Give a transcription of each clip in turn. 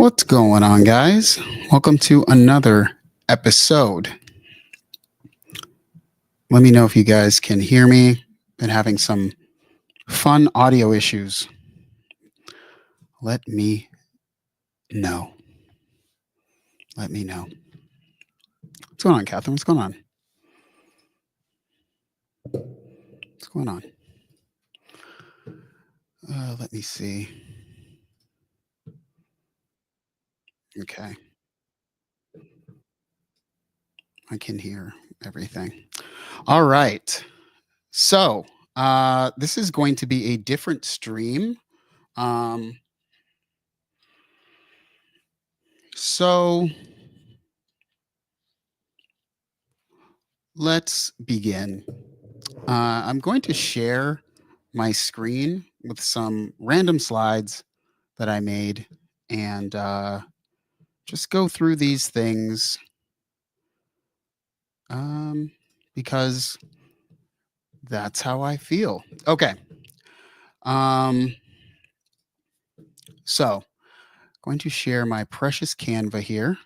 What's going on, guys? Welcome to another episode. Let me know if you guys can hear me. Been having some fun audio issues. Let me know. Let me know. What's going on, Catherine? What's going on? What's going on? Let me see. Okay. I can hear everything. All right. So this is going to be a different stream. So let's begin. I'm going to share my screen with some random slides that I made and just go through these things because that's how I feel. Okay. So going to share my precious Canva here,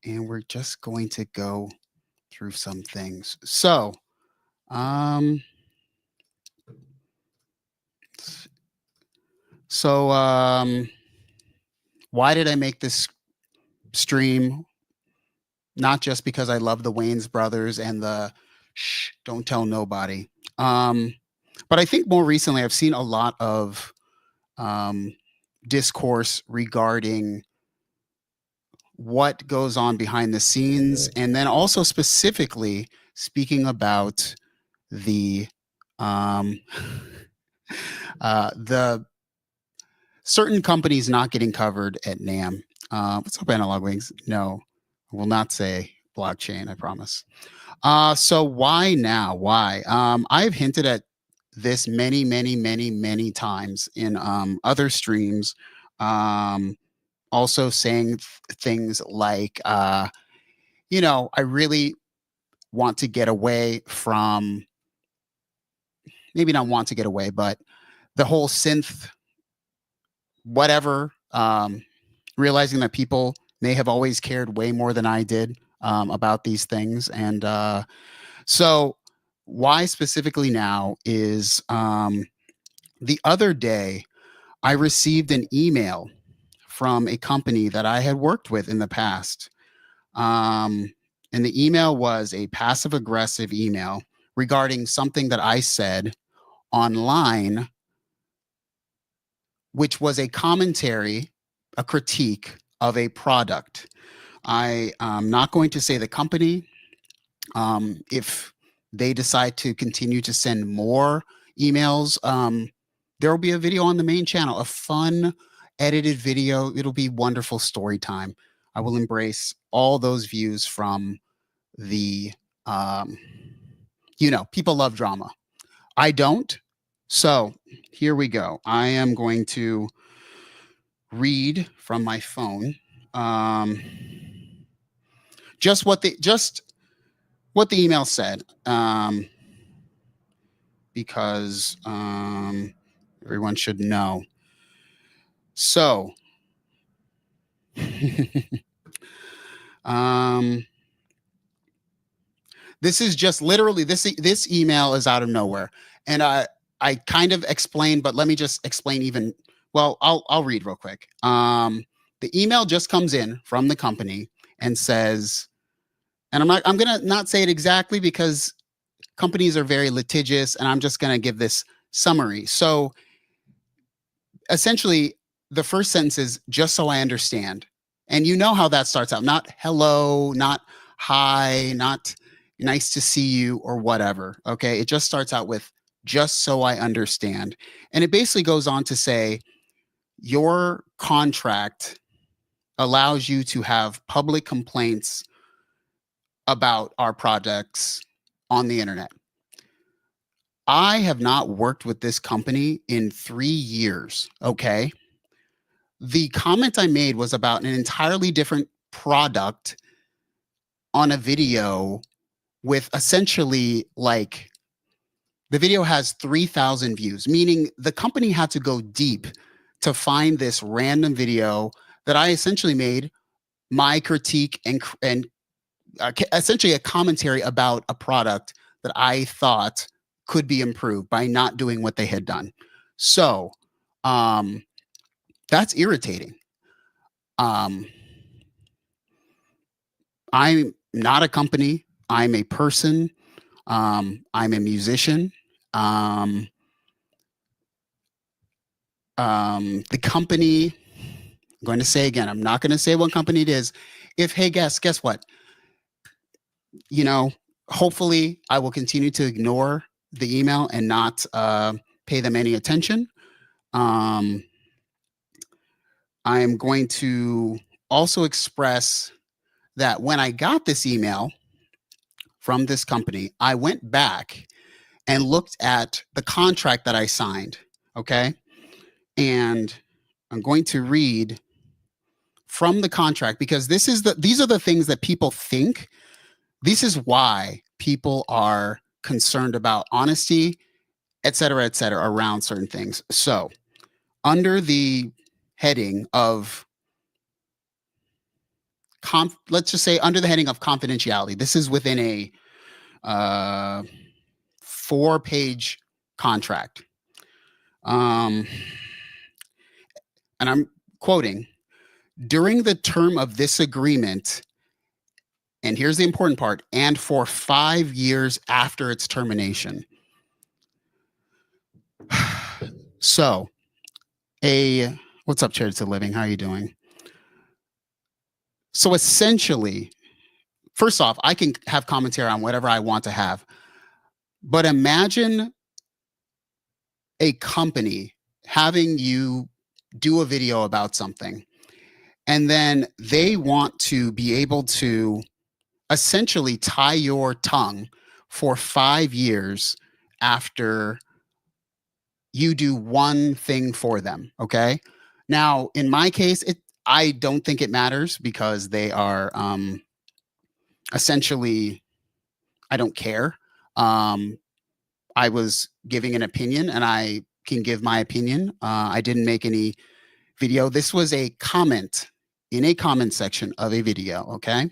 and we're just going to go through some things. So, why did I make this stream? Not just because I love the Wayans brothers and the shh, don't tell nobody. But I think more recently I've seen a lot of discourse regarding what goes on behind the scenes, and then also specifically speaking about the the certain companies not getting covered at NAMM. What's up, Analog Wings? No, I will not say blockchain, I promise. So why now? Why? I've hinted at this many times in other streams. Also saying things like, I really want to get away from, maybe not want to get away, but the whole synth, whatever, realizing that people may have always cared way more than I did about these things. And so why specifically now is the other day I received an email from a company that I had worked with in the past. And the email was a passive aggressive email regarding something that I said online, which was a commentary, a critique of a product. I am not going to say the company. If they decide to continue to send more emails, there will be a video on the main channel, a fun edited video. It'll be wonderful story time. I will embrace all those views from the, people love drama. I don't. So here we go. I am going to read from my phone just what the email said, because everyone should know. So this is just literally this email is out of nowhere, and I kind of explained, but let me just explain even. Well, I'll read real quick. The email just comes in from the company and says, and I'm gonna not say it exactly because companies are very litigious, and I'm just gonna give this summary. So essentially, the first sentence is just so I understand, and you know how that starts out. Not hello, not hi, not nice to see you or whatever. Okay, it just starts out with just so I understand, and it basically goes on to say your contract allows you to have public complaints about our projects on the internet. I have not worked with this company in 3 years. Okay. The comment I made was about an entirely different product on a video with essentially like the video has 3,000 views, meaning the company had to go deep to find this random video that I essentially made my critique and essentially a commentary about a product that I thought could be improved by not doing what they had done. So um, that's irritating. Um, I'm not a company. I'm a person. I'm a musician. Um, the company, I'm going to say again, I'm not going to say what company it is. If, hey, guess what? You know, hopefully I will continue to ignore the email and not pay them any attention. Um, I am going to also express that when I got this email from this company, I went back and looked at the contract that I signed. Okay. And I'm going to read from the contract because these are the things that people think. This is why people are concerned about honesty, et cetera, around certain things. So, under the heading of let's just say under the heading of confidentiality, this is within a 4-page contract. Um, and I'm quoting, during the term of this agreement, and here's the important part, and for 5 years after its termination. So, what's up, Charity to Living? How are you doing? So essentially, first off, I can have commentary on whatever I want to have. But imagine a company having you do a video about something, and then they want to be able to essentially tie your tongue for 5 years after you do one thing for them. Okay. Now, in my case, I don't think it matters because they are essentially, I don't care. Um, I was giving an opinion and I can give my opinion. I didn't make any video. This was a comment in a comment section of a video. Okay.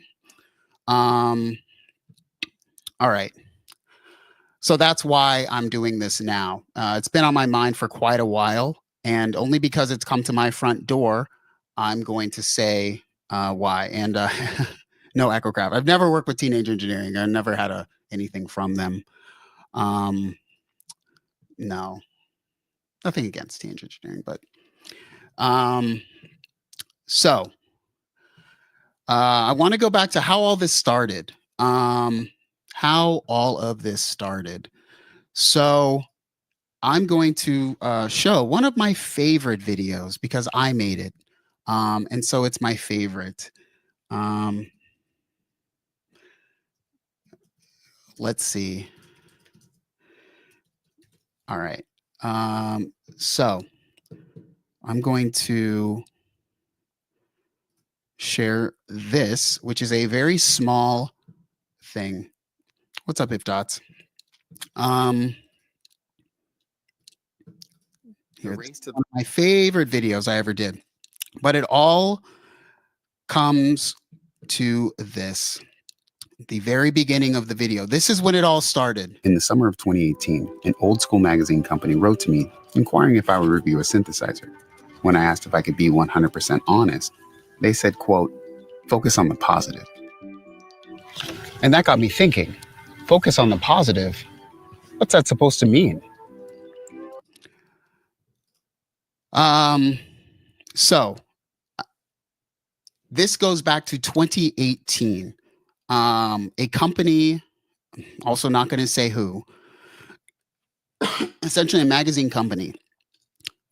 Um, all right. So that's why I'm doing this now. It's been on my mind for quite a while. And only because it's come to my front door, I'm going to say why. And no, Echocraft. I've never worked with Teenage Engineering. I never had anything from them. No, nothing against Teenage Engineering, but um, so I want to go back to how all this started. How all of this started. So I'm going to show one of my favorite videos because I made it. And so it's my favorite. Let's see. All right. So I'm going to share this, which is a very small thing. What's up, If Dots? Here, one of my favorite videos I ever did, but it all comes to this. The very beginning of the video. This is when it all started. In the summer of 2018, an old school magazine company wrote to me inquiring if I would review a synthesizer. When I asked if I could be 100% honest, they said, quote, focus on the positive. And that got me thinking, focus on the positive? What's that supposed to mean? So this goes back to 2018. A company, also not going to say who, essentially a magazine company,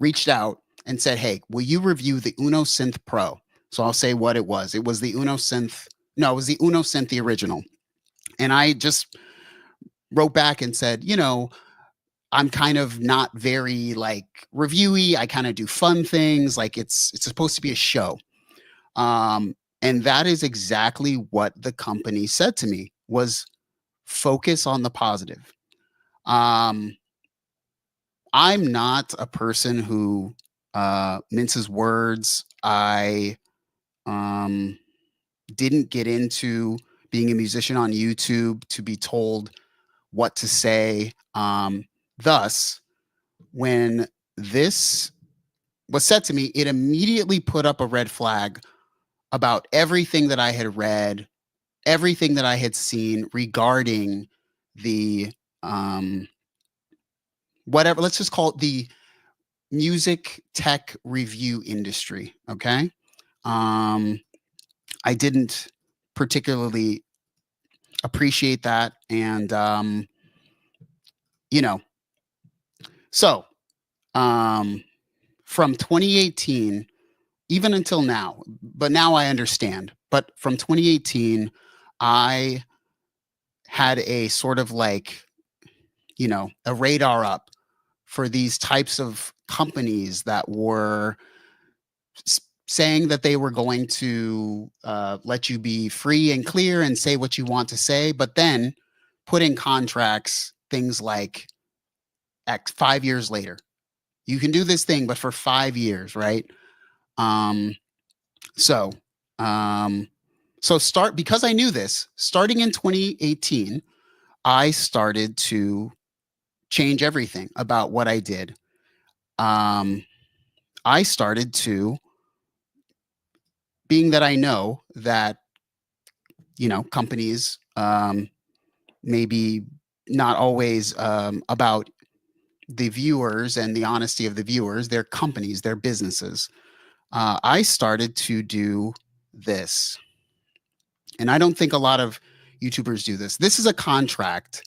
reached out and said, hey, will you review the Uno Synth Pro? So I'll say what it was. It was the Uno Synth. No, it was the Uno Synth, the original. And I just wrote back and said, I'm kind of not very like reviewy. I kind of do fun things. Like it's supposed to be a show. And that is exactly what the company said to me was focus on the positive. I'm not a person who minces words. I didn't get into being a musician on YouTube to be told what to say. Thus, when this was said to me, it immediately put up a red flag about everything that I had read, everything that I had seen regarding the whatever, let's just call it the music tech review industry. Okay. I didn't particularly appreciate that. And, you know, so from 2018, even until now, but now I understand. But from 2018, I had a sort of like, a radar up for these types of companies that were saying that they were going to let you be free and clear and say what you want to say, but then put in contracts things like 5 years later, you can do this thing, but for 5 years, right? Um, so, um, because I knew this, starting in 2018, I started to change everything about what I did. I started to, being that I know that, companies, maybe not always about the viewers and the honesty of the viewers, they're companies, they're businesses. I started to do this. And I don't think a lot of YouTubers do this. This is a contract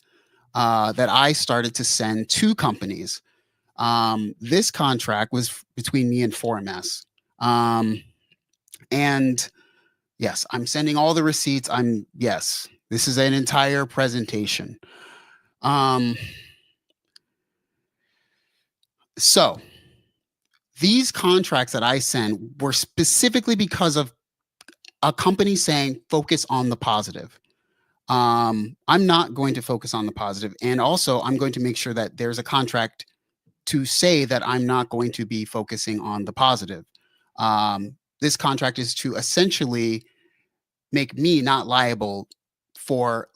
that I started to send to companies. This contract was between me and 4MS. And yes, I'm sending all the receipts. Yes, this is an entire presentation. So these contracts that I sent were specifically because of a company saying focus on the positive. I'm not going to focus on the positive, and also I'm going to make sure that there's a contract to say that I'm not going to be focusing on the positive. This contract is to essentially make me not liable for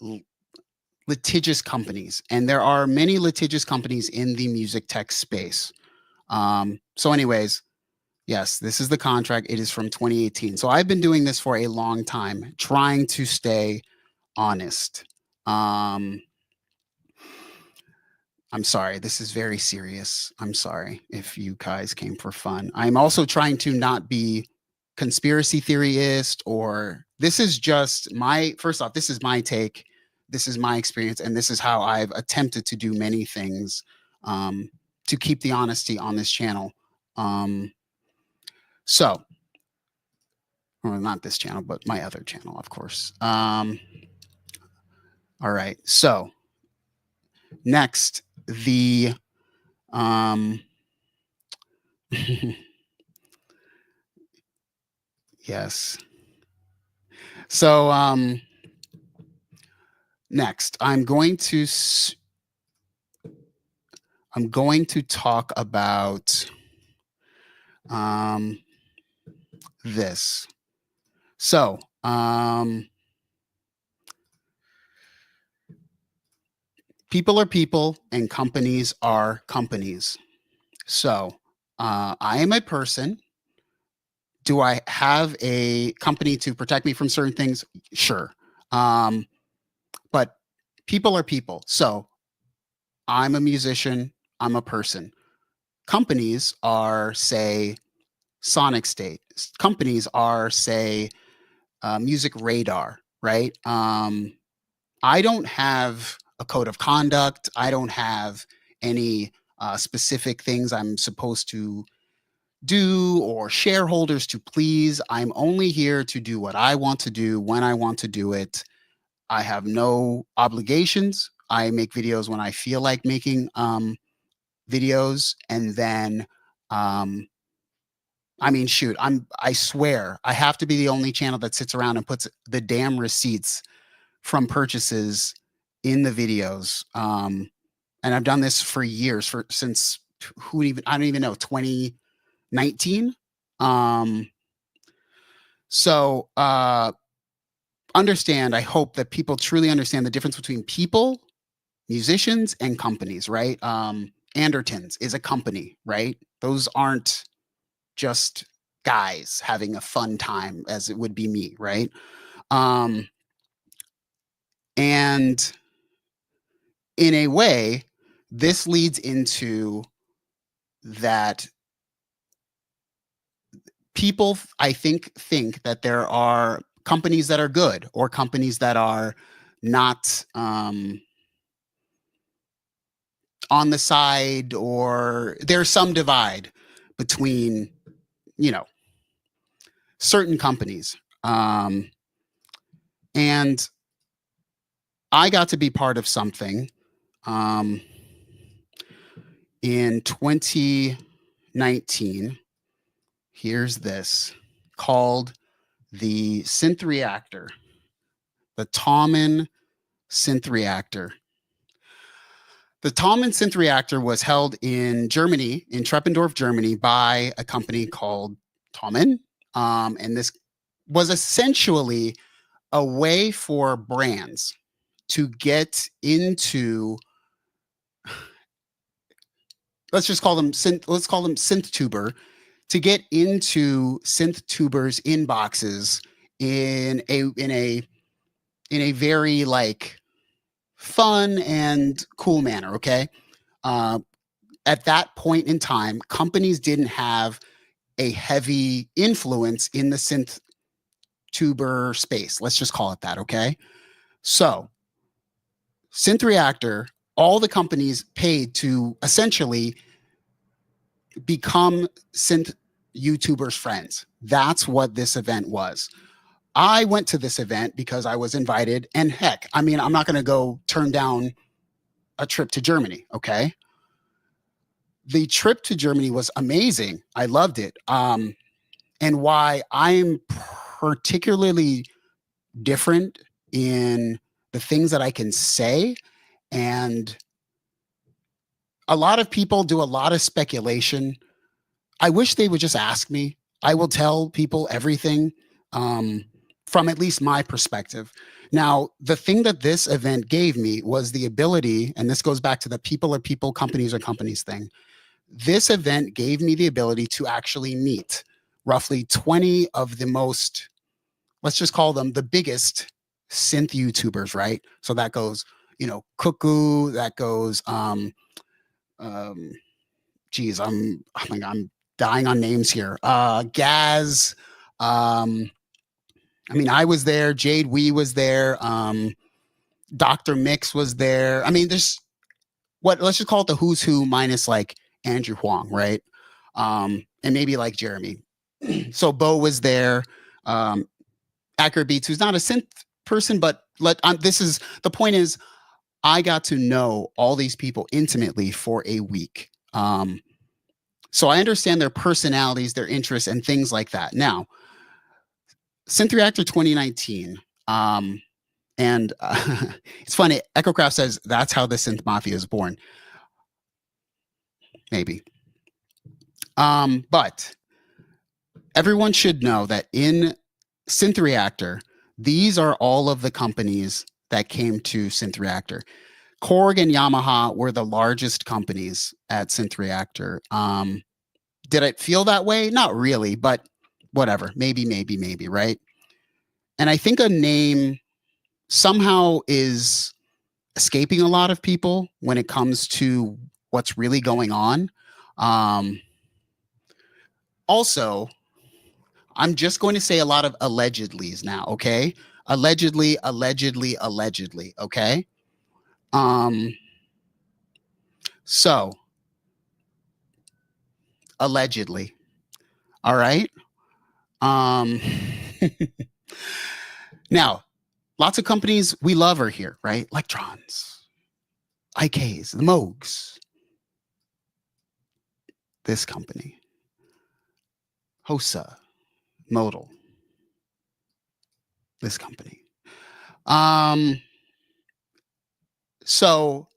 litigious companies, and there are many litigious companies in the music tech space. So, anyways, yes, this is the contract. It is from 2018. So I've been doing this for a long time, trying to stay honest. I'm sorry, this is very serious. I'm sorry if you guys came for fun. I'm also trying to not be conspiracy theorist, or this is just first off, this is my take. This is my experience, and this is how I've attempted to do many things to keep the honesty on this channel. So, well, not this channel, but my other channel, of course. All right. So next, the yes. So next, I'm going to talk about this. So people are people and companies are companies. So I am a person. Do I have a company to protect me from certain things? Sure. But people are people. So I'm a musician. I'm a person. Companies are, say, Sonic State. Companies are, say, Music Radar, right? I don't have a code of conduct. I don't have any specific things I'm supposed to do or shareholders to please. I'm only here to do what I want to do when I want to do it. I have no obligations. I make videos when I feel like making videos, and then I mean, shoot, I swear I have to be the only channel that sits around and puts the damn receipts from purchases in the videos. And I've done this for years, since I don't even know, 2019. So understand, I hope that people truly understand the difference between people, musicians, and companies, right? Andertons is a company, right? Those aren't just guys having a fun time as it would be me, right? Um, and in a way, this leads into that people, I think that there are companies that are good or companies that are not on the side, or there's some divide between, you know, certain companies. And I got to be part of something um, in 2019. Here's this, called the Synth Reactor, the Tommen Synth Reactor. The Tommen Synth Reactor was held in Germany, in Treppendorf, Germany, by a company called Tommen. And this was essentially a way for brands to get into, let's call them synth tuber, to get into synth tubers inboxes in a very like fun and cool manner. Okay. Uh, at that point in time, companies didn't have a heavy influence in the synth tuber space. Let's just call it that. Okay. So, Synth Reactor, all the companies paid to essentially become synth YouTubers' friends. That's what this event was. I went to this event because I was invited, and heck, I mean, I'm not going to go turn down a trip to Germany. Okay. The trip to Germany was amazing. I loved it. And why I'm particularly different in the things that I can say, and a lot of people do a lot of speculation. I wish they would just ask me. I will tell people everything from at least my perspective. Now, the thing that this event gave me was the ability, and this goes back to the people are people, companies are companies thing. This event gave me the ability to actually meet roughly 20 of the most, let's just call them the biggest synth YouTubers, right? So that goes, Cuckoo, that goes, um, geez, I'm dying on names here. Gaz, I mean, I was there. Jade Wee was there. Dr. Mix was there. I mean, there's let's just call it the who's who minus like Andrew Huang, right? And maybe like Jeremy. So Bo was there. Accurate Beats, who's not a synth person, but this is the point is I got to know all these people intimately for a week. So I understand their personalities, their interests, and things like that. Now, Synth Reactor 2019. And it's funny. EchoCraft says that's how the synth mafia is born. Maybe. But everyone should know that in Synth Reactor, these are all of the companies that came to Synth Reactor. Korg and Yamaha were the largest companies at Synth Reactor. Did it feel that way? Not really, but whatever. Maybe, right? And I think a name somehow is escaping a lot of people when it comes to what's really going on. Also, I'm just going to say a lot of allegedlys now, okay? Allegedly, okay? So, allegedly, all right? Um, now, lots of companies we love are here, right? Electrons, IKs, the Moogs, this company, HOSA, Modal, this company. So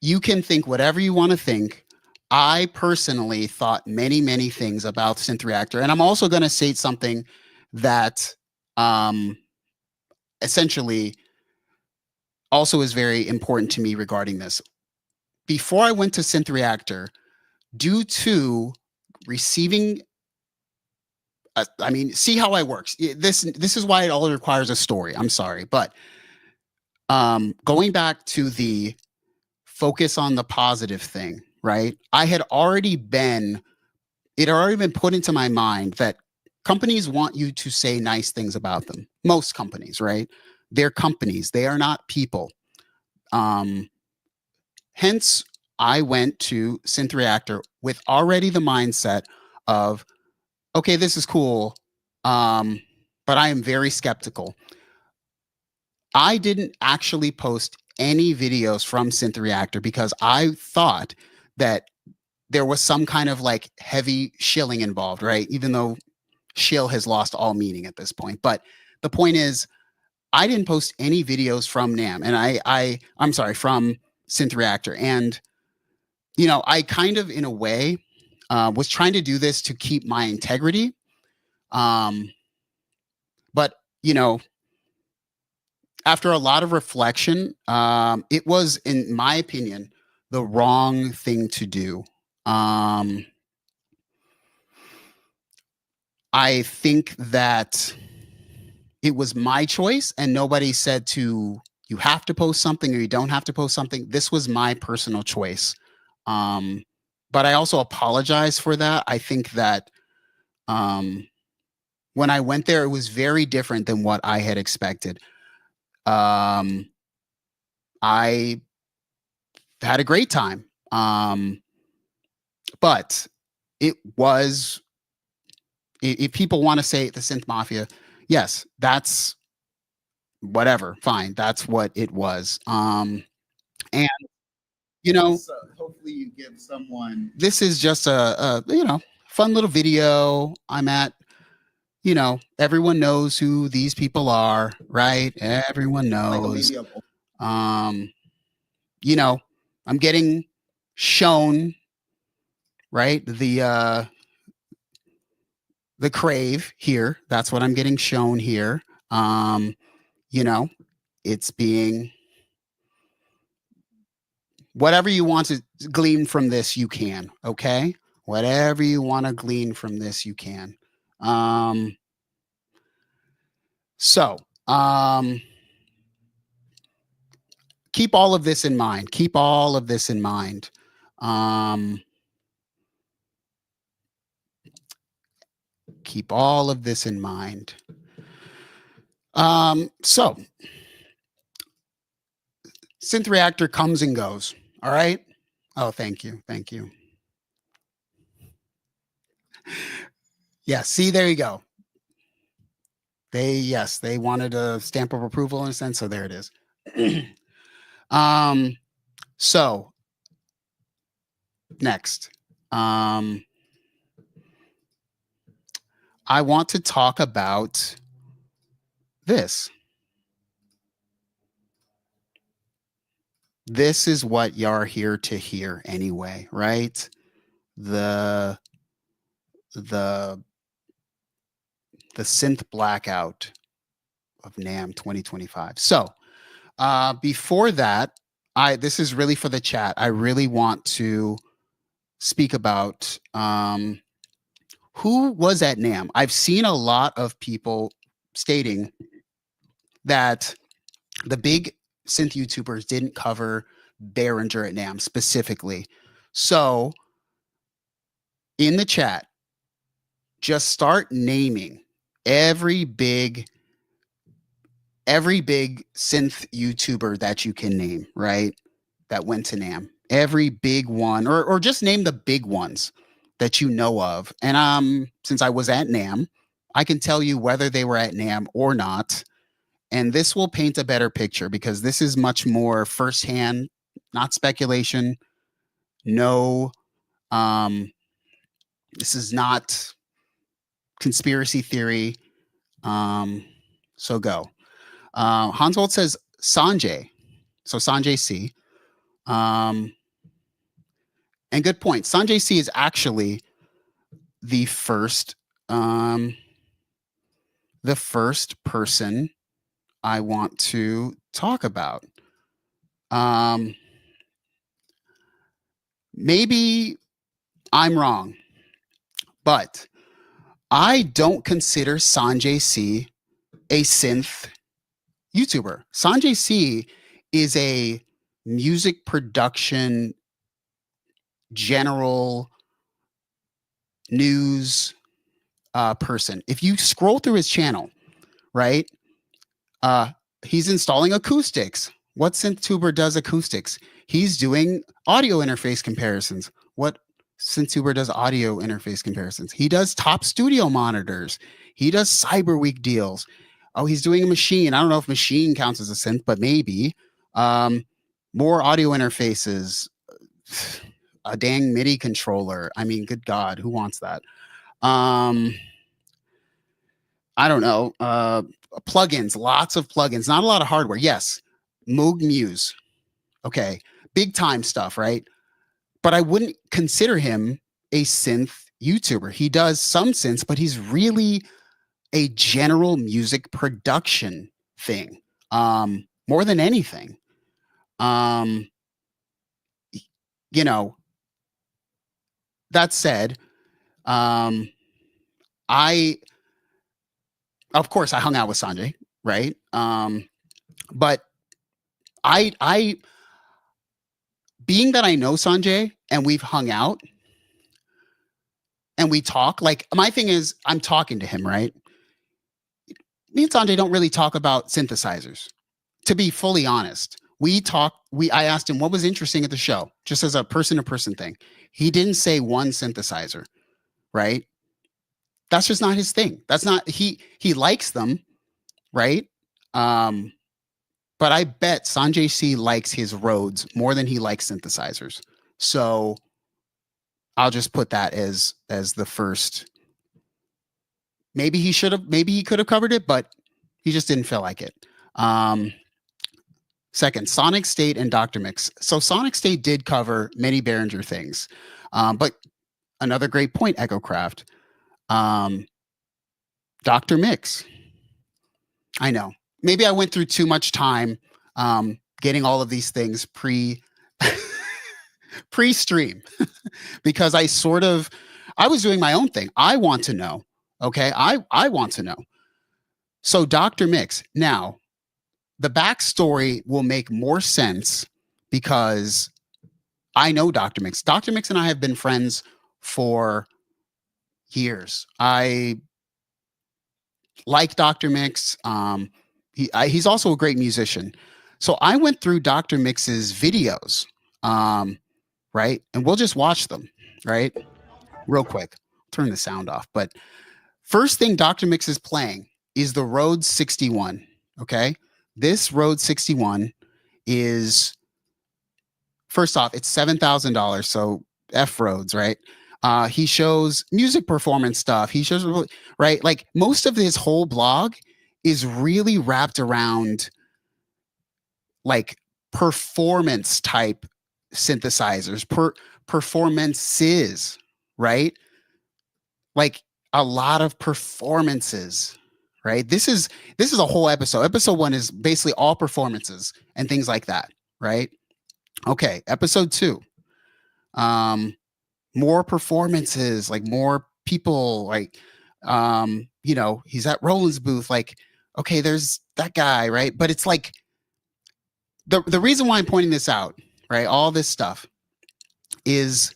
you can think whatever you want to think. I personally thought many, many things about Synth Reactor. And I'm also going to say something that um, essentially also is very important to me regarding this. Before I went to Synth Reactor, due to receiving, I mean, see how I works. This is why it all requires a story. I'm sorry, but going back to the focus on the positive thing, right? I had already been it had already been put into my mind that companies want you to say nice things about them. Most companies, right? They're companies. They are not people. Um, Hence, I went to Synth Reactor with already the mindset of, okay, this is cool, but I am very skeptical. I didn't actually post any videos from Synth Reactor because I thought that there was some kind of like heavy shilling involved, right? Even though shill has lost all meaning at this point. But the point is, I didn't post any videos from NAMM, and I'm sorry, from Synth Reactor, and I kind of, in a way, was trying to do this to keep my integrity. Um, but after a lot of reflection, it was, in my opinion, the wrong thing to do. Um, I think that it was my choice, and nobody said to you have to post something or you don't have to post something. This was my personal choice. Um, but I also apologize for that. I think that um, when I went there, it was very different than what I had expected. Um, I had a great time. But it was, if people want to say the Synth Mafia, yes, that's whatever, fine. That's what it was. And so hopefully you give someone. This is just a fun little video. I'm at. Everyone knows who these people are, right? Everyone knows. Um, you know, I'm getting shown, right? The crave here. That's what I'm getting shown here. You know, it's being whatever you want to glean from this, you can. Okay, whatever you want to glean from this, you can. Um, so, keep all of this in mind. Keep all of this in mind. Keep all of this in mind. So, Synth Reactor comes and goes. All right. Oh, thank you. Thank you. Yeah. See, there you go. They wanted a stamp of approval in a sense. So there it is. So next, I want to talk about this. This is what you're here to hear anyway, right? The the the synth blackout of NAMM 2025. So before that, this is really for the chat. I really want to speak about who was at NAMM. I've seen a lot of people stating that the big synth YouTubers didn't cover Behringer at NAMM specifically. So in the chat, just start naming every big synth YouTuber that you can name, right? That went to NAMM. Every big one, or just name the big ones that you know of. And since I was at NAMM, I can tell you whether they were at NAMM or not. And this will paint a better picture because this is much more firsthand, not speculation. No, this is not conspiracy theory. So go. Hansvold says Sanjay. So Sanjay C. And good point. Sanjay C is actually the first um the first person I want to talk about. Um Maybe I'm wrong, but I don't consider Sanjay C a synth YouTuber. Sanjay C is a music production general news person. If you scroll through his channel, right, uh, he's installing acoustics. What synth tuber does acoustics? He's doing audio interface comparisons. What synth tuber does audio interface comparisons? He does top studio monitors. He does Cyber Week deals. Oh, he's doing a machine. I don't know if machine counts as a synth, but maybe. Um, More audio interfaces. A dang MIDI controller. I mean, good God, who wants that? Um, I don't know. Plugins, lots of plugins, not a lot of hardware. Yes, Moog Muse. Okay, big time stuff, right? But I wouldn't consider him a synth YouTuber. He does some synths, but he's really a general music production thing, more than anything. Um, you know, that said, um, I of course I hung out with Sanjay, right? But I being that I know Sanjay and we've hung out and we talk, like my thing is I'm talking to him, right? Me and Sanjay don't really talk about synthesizers. To be fully honest, I asked him what was interesting at the show, just as a person to person thing. He didn't say one synthesizer, right? That's just not his thing. That's not he likes them, right? Um, but I bet Sanjay C likes his Rhodes more than he likes synthesizers. So I'll just put that as the first. Maybe he could have covered it, but he just didn't feel like it. Second, Sonic State and Dr. Mix. So Sonic State did cover many Behringer things. But another great point, Echo Craft. Dr. Mix. I know. Maybe I went through too much time getting all of these things pre-stream because I was doing my own thing. I want to know. Okay. I want to know. So Dr. Mix. Now, the backstory will make more sense because I know Dr. Mix. Dr. Mix and I have been friends for years. I like Dr. Mix. He's also a great musician. So I went through Dr. Mix's videos, right? And we'll just watch them, right? Real quick. Turn the sound off. But first thing Dr. Mix is playing is the Rhodes 61. Okay. This Rhodes 61 is, first off, it's $7,000. So F Rhodes, right? He shows music performance stuff. He shows, right? Like most of his whole blog is really wrapped around like performance type synthesizers, performances, right? Like a lot of performances, right? This is a whole episode. Episode 1 is basically all performances and things like that, right? Okay, episode 2. More performances, like more people, like he's at Roland's booth, like, okay, there's that guy, right? But it's like the reason why I'm pointing this out, right? All this stuff is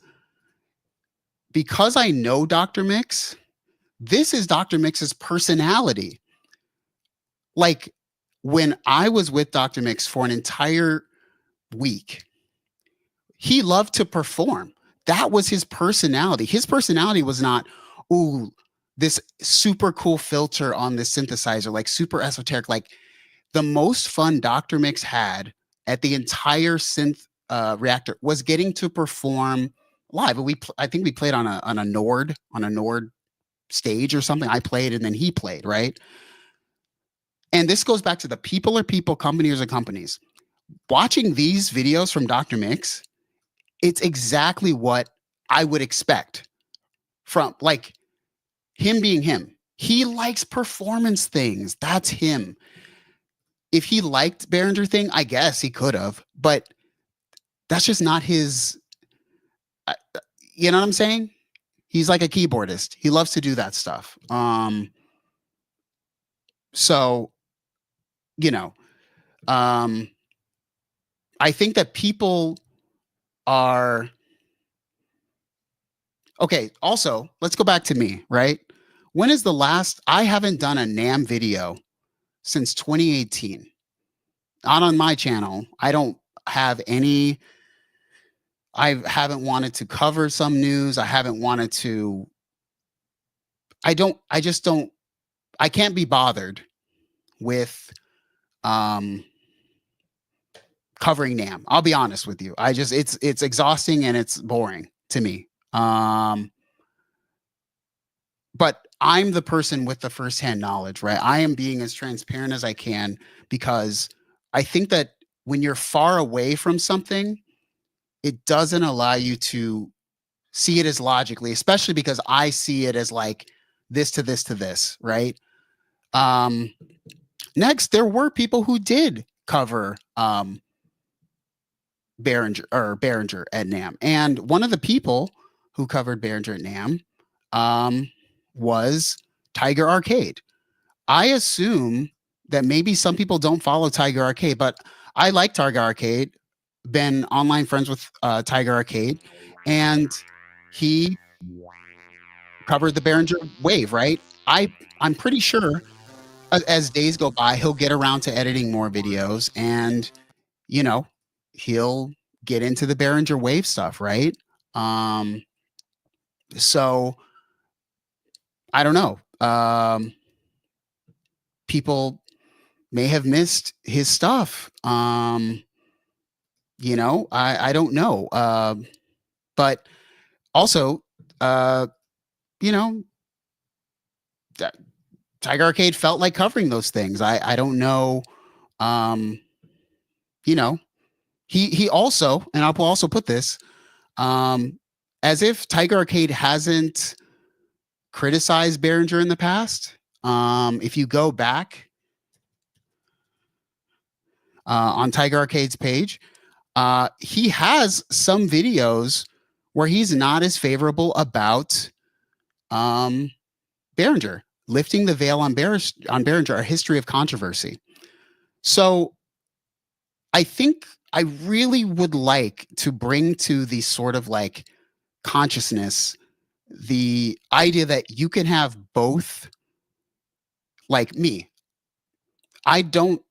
because I know Dr. Mix. This is Dr. Mix's personality. Like when I was with Dr. Mix for an entire week, he loved to perform. That was his personality. His personality was not, ooh, this super cool filter on this synthesizer, like super esoteric. Like the most fun Dr. Mix had at the entire synth reactor was getting to perform live. I think we played on a Nord stage or something. I played and then he played, right? And this goes back to the people are people, companies are companies. Watching these videos from Dr. Mix it's exactly what I would expect from like him being him. He likes performance things. That's him. If he liked Behringer thing, I guess he could have, but that's just not his. uh, You know what I'm saying? He's like a keyboardist. He loves to do that stuff. So you know, um, I think that people are okay. Also, let's go back to me. Right? When is the last? I haven't done a NAMM video since 2018. Not on my channel. I don't have any. I haven't wanted to cover some news. I haven't wanted to. I don't. I just don't. I can't be bothered with um covering NAMM. I'll be honest with you. I just it's exhausting and it's boring to me. But I'm the person with the firsthand knowledge, right? I am being as transparent as I can because I think that when you're far away from something, it doesn't allow you to see it as logically, especially because I see it as like this to this to this, right? Um, Next, there were people who did cover Behringer at NAMM, and one of the people who covered Behringer at NAMM was Tiger Arcade. I assume that maybe some people don't follow Tiger Arcade, but I like Tiger Arcade. Been online friends with Tiger Arcade, and he covered the Behringer wave, right? I'm pretty sure as days go by, he'll get around to editing more videos, and you know, he'll get into the Behringer wave stuff, right? Um, so I don't know. People may have missed his stuff. I don't know. But also, uh, you know, Tiger Arcade felt like covering those things. I don't know. Um, you know, he also, and I'll also put this, um, as if Tiger Arcade hasn't criticized Behringer in the past. If you go back on Tiger Arcade's page, he has some videos where he's not as favorable about um, Behringer, lifting the veil on Behringer, a history of controversy. So I think I really would like to bring to the sort of like consciousness the idea that you can have both. Like me, I don't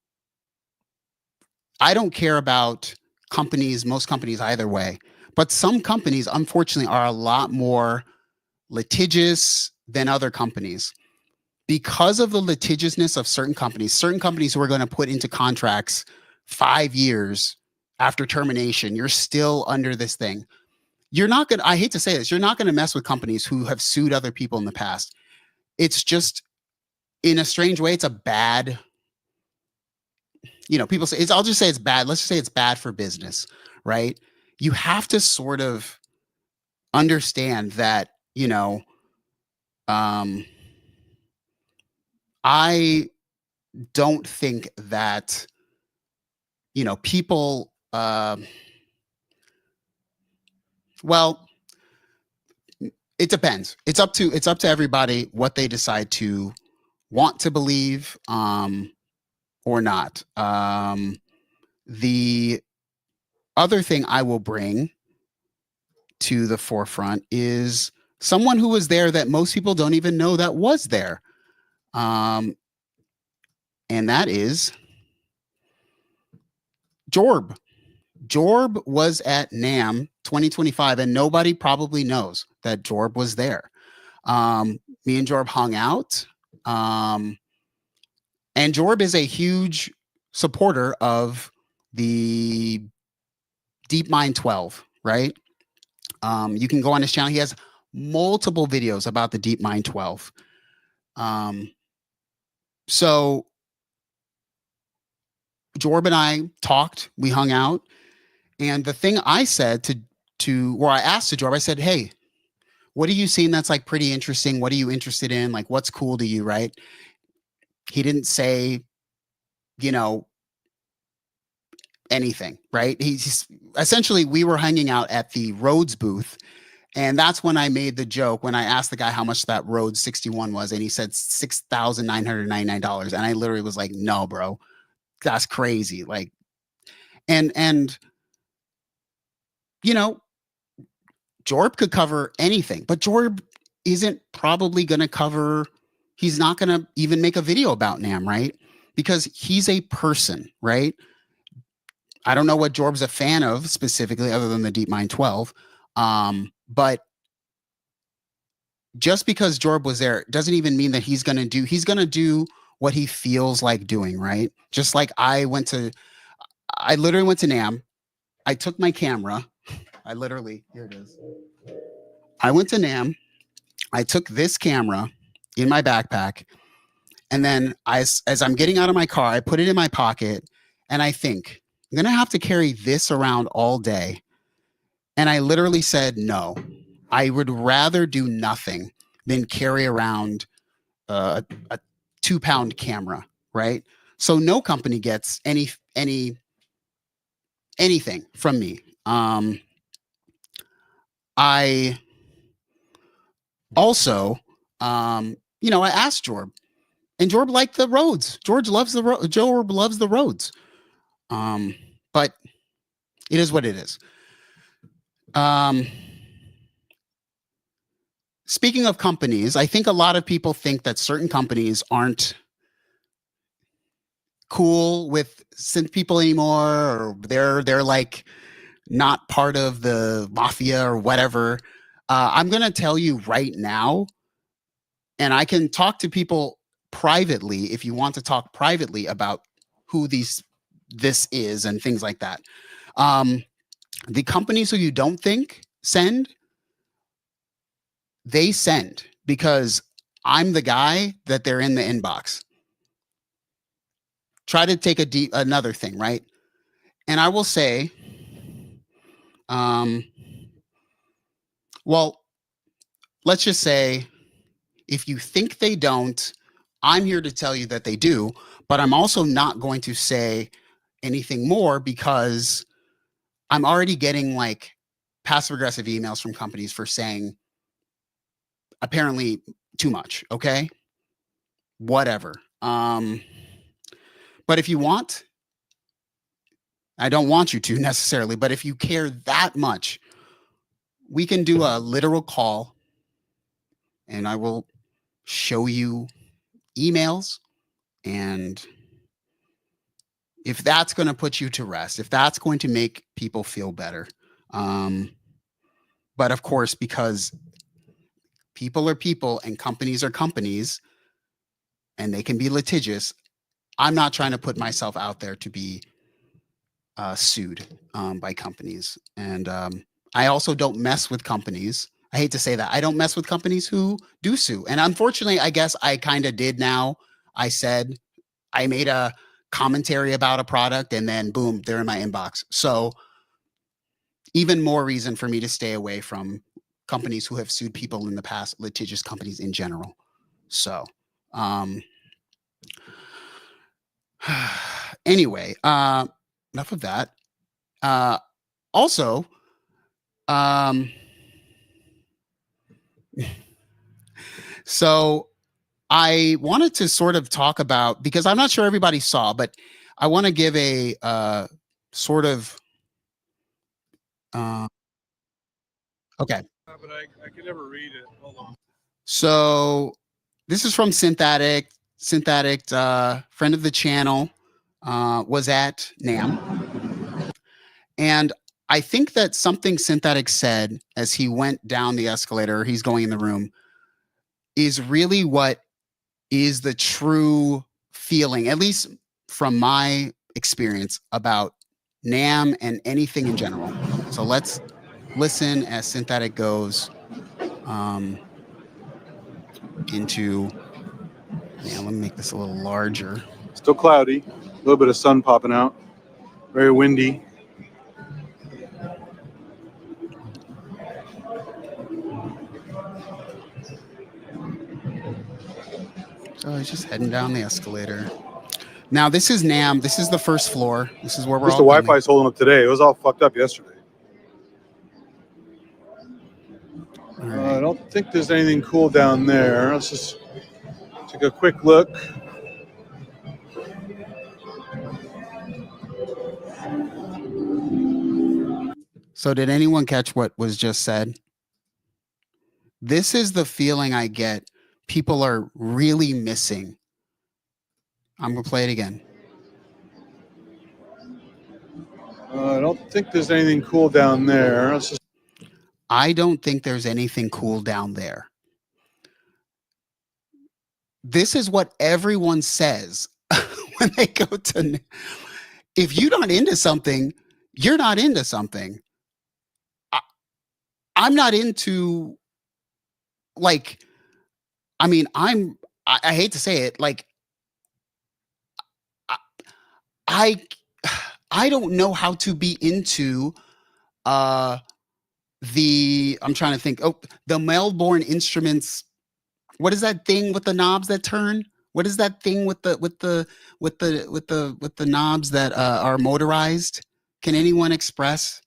I don't care about most companies either way. But some companies, unfortunately, are a lot more litigious than other companies. Because of the litigiousness of certain companies who are going to put into contracts 5 years after termination, you're still under this thing. You're not going to, I hate to say this, you're not going to mess with companies who have sued other people in the past. It's just, in a strange way, it's a bad, people say I'll just say it's bad. Let's just say it's bad for business, right? You have to sort of understand that, um, I don't think that, people, well, it depends. It's up to everybody what they decide to want to believe, or not. The other thing I will bring to the forefront is someone who was there that most people don't even know that was there. Um, and that is Jorb. Jorb was at NAMM 2025, and nobody probably knows that Jorb was there. Me and Jorb hung out. And Jorb is a huge supporter of the DeepMind 12, right? You can go on his channel. He has multiple videos about the DeepMind 12. So Jorb and I talked, we hung out, and the thing I said to I asked to Jorb, I said, hey, what are you seeing that's like pretty interesting? What are you interested in? Like, what's cool to you, right? He didn't say, you know, anything, right? He's essentially, we were hanging out at the Rhodes booth. And that's when I made the joke when I asked the guy how much that Rhodes 61 was. And he said $6,999. And I literally was like, no, bro, that's crazy. Like, and, you know, Jorb could cover anything, but Jorb isn't probably going to cover, he's not going to even make a video about NAMM, right? Because he's a person, right? I don't know what Jorb's a fan of specifically, other than the DeepMind 12. But just because Jorb was there doesn't even mean that he's going to do what he feels like doing, right? Just like I literally went to NAMM. I took my camera. Here it is. I went to NAMM. I took this camera in my backpack. And then as I'm getting out of my car, I put it in my pocket and I think, I'm going to have to carry this around all day. And I literally said, no, I would rather do nothing than carry around a 2-pound camera, right? So no company gets anything from me. I also, I asked Jorb, and Jorb liked the roads. Jorb loves the roads. But it is what it is. Speaking of companies, I think a lot of people think that certain companies aren't cool with synth people anymore, or they're like not part of the mafia or whatever. I'm going to tell you right now, and I can talk to people privately if you want to talk privately about who this is and things like that. The companies who you don't think send, they send because I'm the guy that they're in the inbox. Try to take another thing, right? And I will say, well, let's just say if you think they don't, I'm here to tell you that they do, but I'm also not going to say anything more because I'm already getting like passive aggressive emails from companies for saying apparently too much. Okay. Whatever. But if you want, I don't want you to necessarily, but if you care that much, we can do a literal call and I will show you emails. And if that's going to put you to rest, if that's going to make people feel better. But of course, because people are people and companies are companies and they can be litigious, I'm not trying to put myself out there to be sued by companies. And I also don't mess with companies. I hate to say that. I don't mess with companies who do sue. And unfortunately, I guess I kind of did now. I made a commentary about a product and then boom, they're in my inbox. So even more reason for me to stay away from companies who have sued people in the past, litigious companies in general. So anyway, enough of that. Also, so I wanted to sort of talk about, because I'm not sure everybody saw, but I want to give a sort of okay. But I could never read it. Hold on. So this is from Synth Addict. Synth Addict, friend of the channel, was at NAMM. And I think that something Synth Addict said as he went down the escalator, he's going in the room, is really what is the true feeling, at least from my experience, about NAMM and anything in general. So let's listen as Synth Addict goes into, let me make this a little larger. Still cloudy, a little bit of sun popping out, very windy. Oh, he's just heading down the escalator. Now this is NAMM. This is the first floor. This is where At we're least all the coming. Wi-Fi's holding up today. It was all fucked up yesterday. All I right. don't think there's anything cool down there. Let's just take a quick look. So did anyone catch what was just said? This is the feeling I get people are really missing. I'm going to play it again. I don't think there's anything cool down there. Let's just I don't think there's anything cool down there. This is what everyone says when they go to. If you're not into something, you're not into something. I'm not into, like, I mean, I hate to say it, like, I I don't know how to be into I'm trying to think. Oh, the Melbourne Instruments. What is that thing with the knobs that turn? What is that thing with the knobs that are motorized? Can anyone express?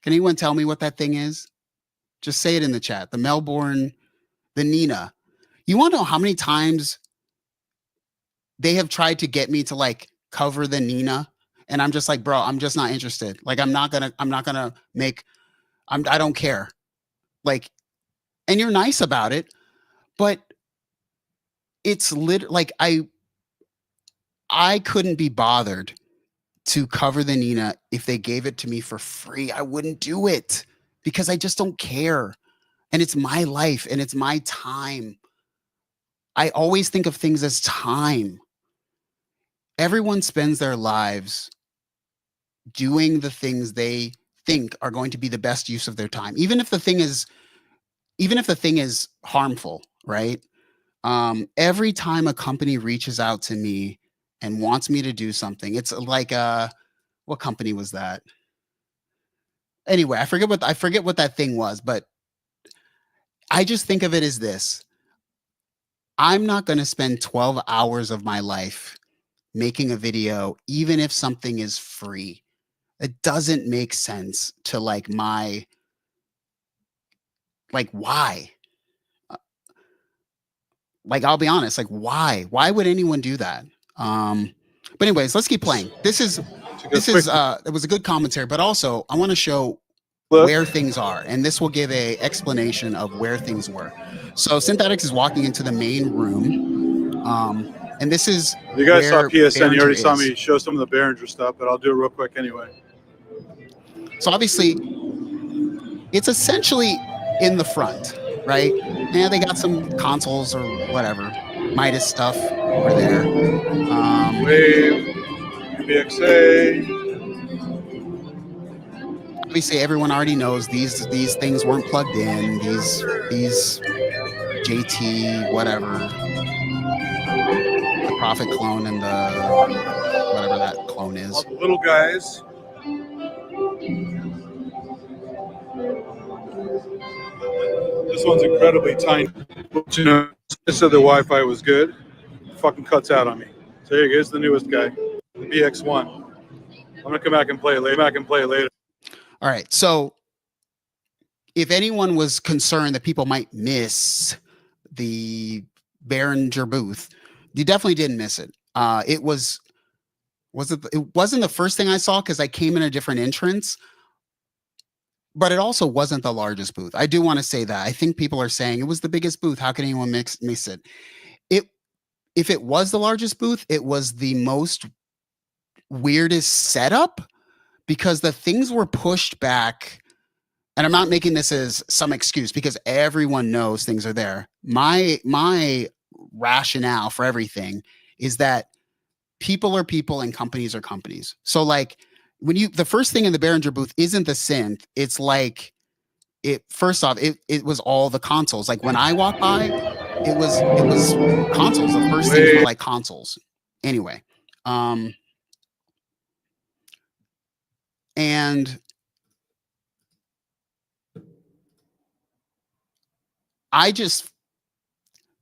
Can anyone tell me what that thing is? Just say it in the chat. The Melbourne, the Nina. You want to know how many times they have tried to get me to like cover the Nina? And I'm just like, bro, I'm just not interested. Like, I'm not gonna make, I don't care. Like, and you're nice about it, but it's like I couldn't be bothered to cover the Nina if they gave it to me for free. I wouldn't do it because I just don't care. And it's my life and it's my time. I always think of things as time. Everyone spends their lives doing the things they think are going to be the best use of their time, even if the thing is harmful, right? Every time a company reaches out to me and wants me to do something, it's like what company was that? Anyway, I forget what that thing was, but I just think of it as this. I'm not going to spend 12 hours of my life making a video even if something is free. It doesn't make sense to like why? Like, I'll be honest, like why? Why would anyone do that? But anyways, let's keep playing. It was a good commentary, but also I want to show where things are, and this will give a explanation of where things were. So Synthetics is walking into the main room, and this is you guys saw where PSN. You already Behringer saw is. me show some of the Behringer stuff, but I'll do it real quick anyway. So obviously, it's essentially in the front, right? Yeah, they got some consoles or whatever, Midas stuff over there. Wave, UBXA. Obviously, everyone already knows these things weren't plugged in. These JT whatever, the Prophet clone and the whatever that clone All is. the little guys. This one's incredibly tiny. But, you know, I said the Wi-Fi was good. It fucking cuts out on me. So here's the newest guy, the BX1. I'm gonna come back and play it later. All right. So if anyone was concerned that people might miss the Behringer booth, you definitely didn't miss it. It wasn't the first thing I saw because I came in a different entrance, but it also wasn't the largest booth. I do want to say that. I think people are saying it was the biggest booth. How can anyone miss it? If it was the largest booth, it was the most weirdest setup because the things were pushed back. And I'm not making this as some excuse because everyone knows things are there. My rationale for everything is that people are people and companies are companies. So like the first thing in the Behringer booth isn't the synth. It's like first off, it was all the consoles. Like when I walked by, it was consoles. The first things were like consoles. Anyway. And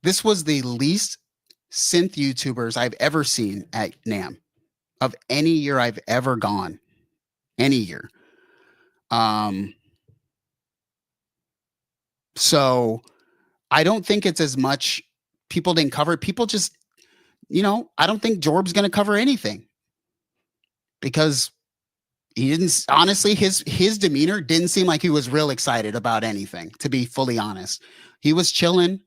this was the least synth YouTubers I've ever seen at NAMM of any year I've ever gone, any year. So I don't think it's as much people didn't cover it. People just, I don't think Jorb's going to cover anything because he didn't, honestly, his demeanor didn't seem like he was real excited about anything, to be fully honest. He was chilling,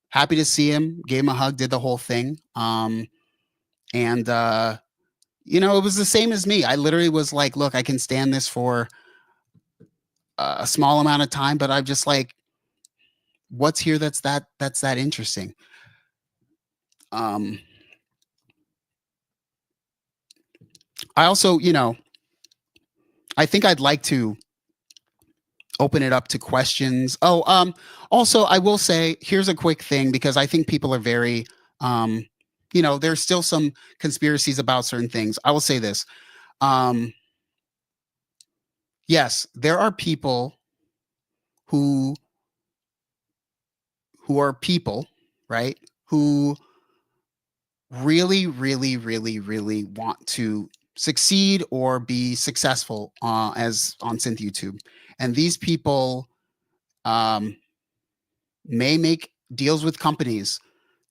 happy to see him, gave him a hug, did the whole thing. And it was the same as me. I literally was like, look, I can stand this for a small amount of time, but I'm just like, what's here that's that interesting? I also, I think I'd like to open it up to questions. Also I will say, here's a quick thing, because I think people are very, there's still some conspiracies about certain things. I will say this. Yes, there are people who are people, right? Who really, really, really, really want to succeed or be successful as on Synth YouTube. And these people may make deals with companies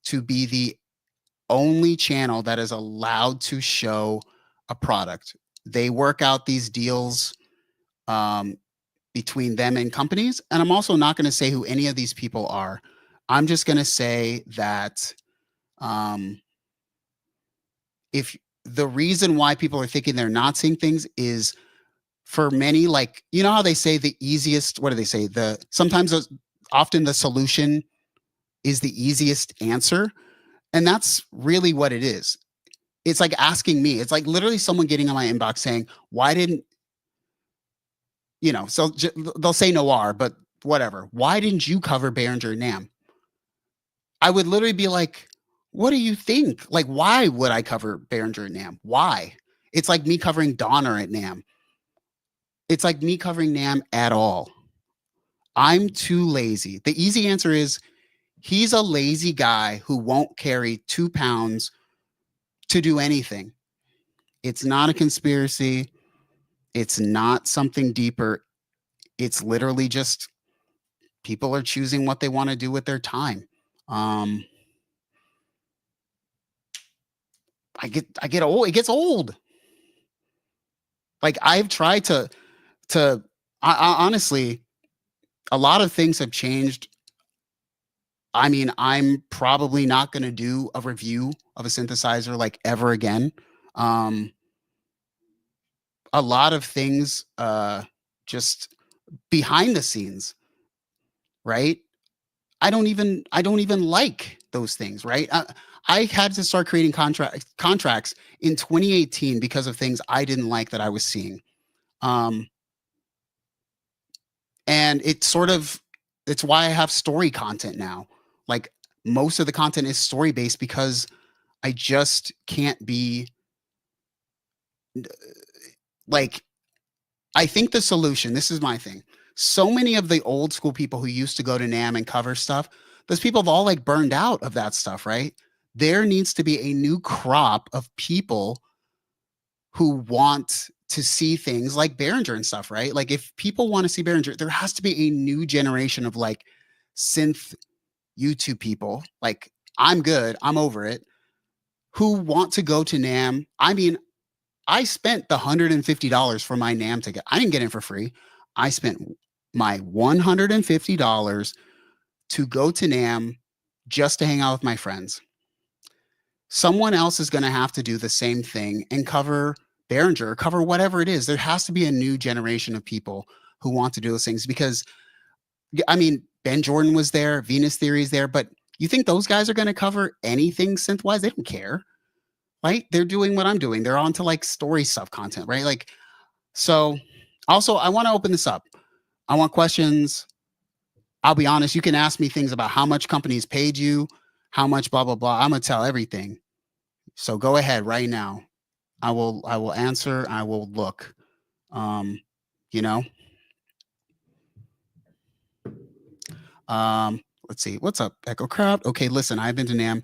to be the only channel that is allowed to show a product. They work out these deals between them and companies. And I'm also not going to say who any of these people are. I'm just going to say that if the reason why people are thinking they're not seeing things is for many, like, how they say the easiest, what do they say? Often the solution is the easiest answer. And that's really what it is. It's like asking me, it's like literally someone getting on my inbox saying, why didn't, so they'll say Noir, but whatever. Why didn't you cover Behringer NAMM? I would literally be like, what do you think? Like, why would I cover Behringer NAMM? Why? It's like me covering Donner at NAMM. It's like me covering NAMM at all. I'm too lazy. The easy answer is he's a lazy guy who won't carry 2 pounds to do anything. It's not a conspiracy. It's not something deeper. It's literally just people are choosing what they want to do with their time. I get old. It gets old. Like I've tried honestly, a lot of things have changed. I mean, I'm probably not going to do a review of a synthesizer like ever again. A lot of things, just behind the scenes, right? I don't even like those things, right? I had to start creating contracts in 2018 because of things I didn't like that I was seeing. And it's why I have story content now. Like most of the content is story based because I just can't be like, I think the solution, this is my thing. So many of the old school people who used to go to NAMM and cover stuff, those people have all like burned out of that stuff, right? There needs to be a new crop of people who want to see things like Behringer and stuff, right? Like if people want to see Behringer, there has to be a new generation of like synth YouTube people. Like I'm good, I'm over it, who want to go to NAMM. I mean, I spent the $150 for my NAMM ticket. I didn't get in for free. I spent my $150 to go to NAMM just to hang out with my friends. Someone else is going to have to do the same thing and cover Behringer, cover whatever it is. There has to be a new generation of people who want to do those things because, I mean, Ben Jordan was there, Venus Theory is there, but you think those guys are going to cover anything synth-wise? They don't care, right? They're doing what I'm doing. They're on to like story stuff content, right? Like, so also I want to open this up. I want questions. I'll be honest. You can ask me things about how much companies paid you, how much blah, blah, blah. I'm going to tell everything. So go ahead right now. I will answer. I will look, you know, let's see. What's up? Echo Crowd. Okay. Listen, I've been to NAMM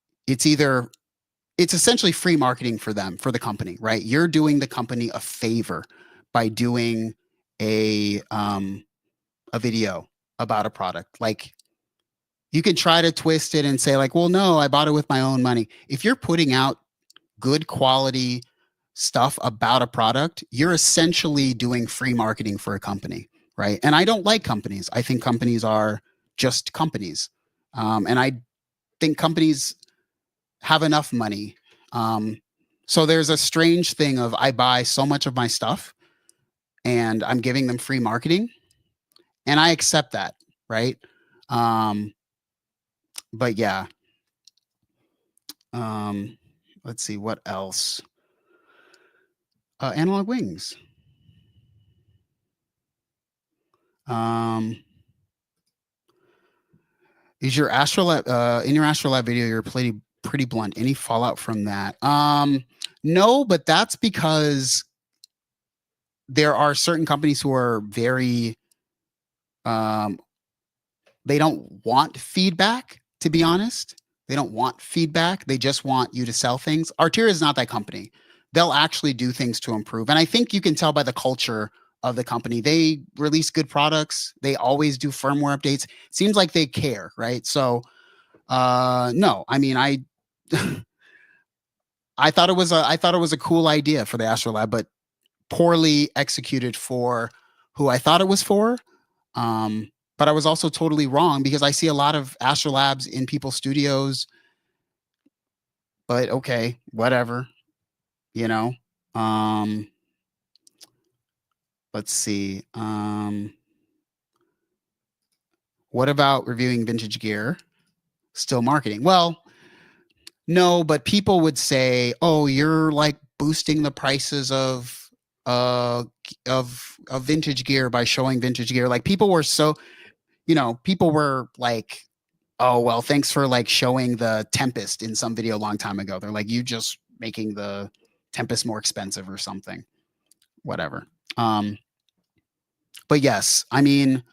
it's essentially free marketing for them, for the company, right? You're doing the company a favor by doing a video about a product. Like, you can try to twist it and say like, well, no, I bought it with my own money. If you're putting out good quality stuff about a product, you're essentially doing free marketing for a company, right? And I don't like companies. I think companies are just companies. And I think companies have enough money. So there's a strange thing of, I buy so much of my stuff and I'm giving them free marketing, and I accept that, right? But yeah. Let's see what else. Analog wings. Is your Astrolab in your Astrolab video? You're pretty blunt. Any fallout from that? No, but that's because there are certain companies who are very they don't want feedback, to be honest. They don't want feedback. They just want you to sell things. Arteria is not that company. They'll actually do things to improve. And I think you can tell by the culture of the company. They release good products. They always do firmware updates. Seems like they care, right? So no, I mean, I I thought it was a cool idea for the Astrolab, but poorly executed for who I thought it was for. But I was also totally wrong, because I see a lot of Astrolabs in people's studios. But okay, whatever, you know. Let's see. What about reviewing vintage gear? Still marketing? Well, no, but people would say, "Oh, you're like boosting the prices of vintage gear by showing vintage gear." Like, people were so, people were like, "Oh, well, thanks for like showing the Tempest in some video a long time ago." They're like, "You just making the Tempest more expensive or something." Whatever. But yes, I mean,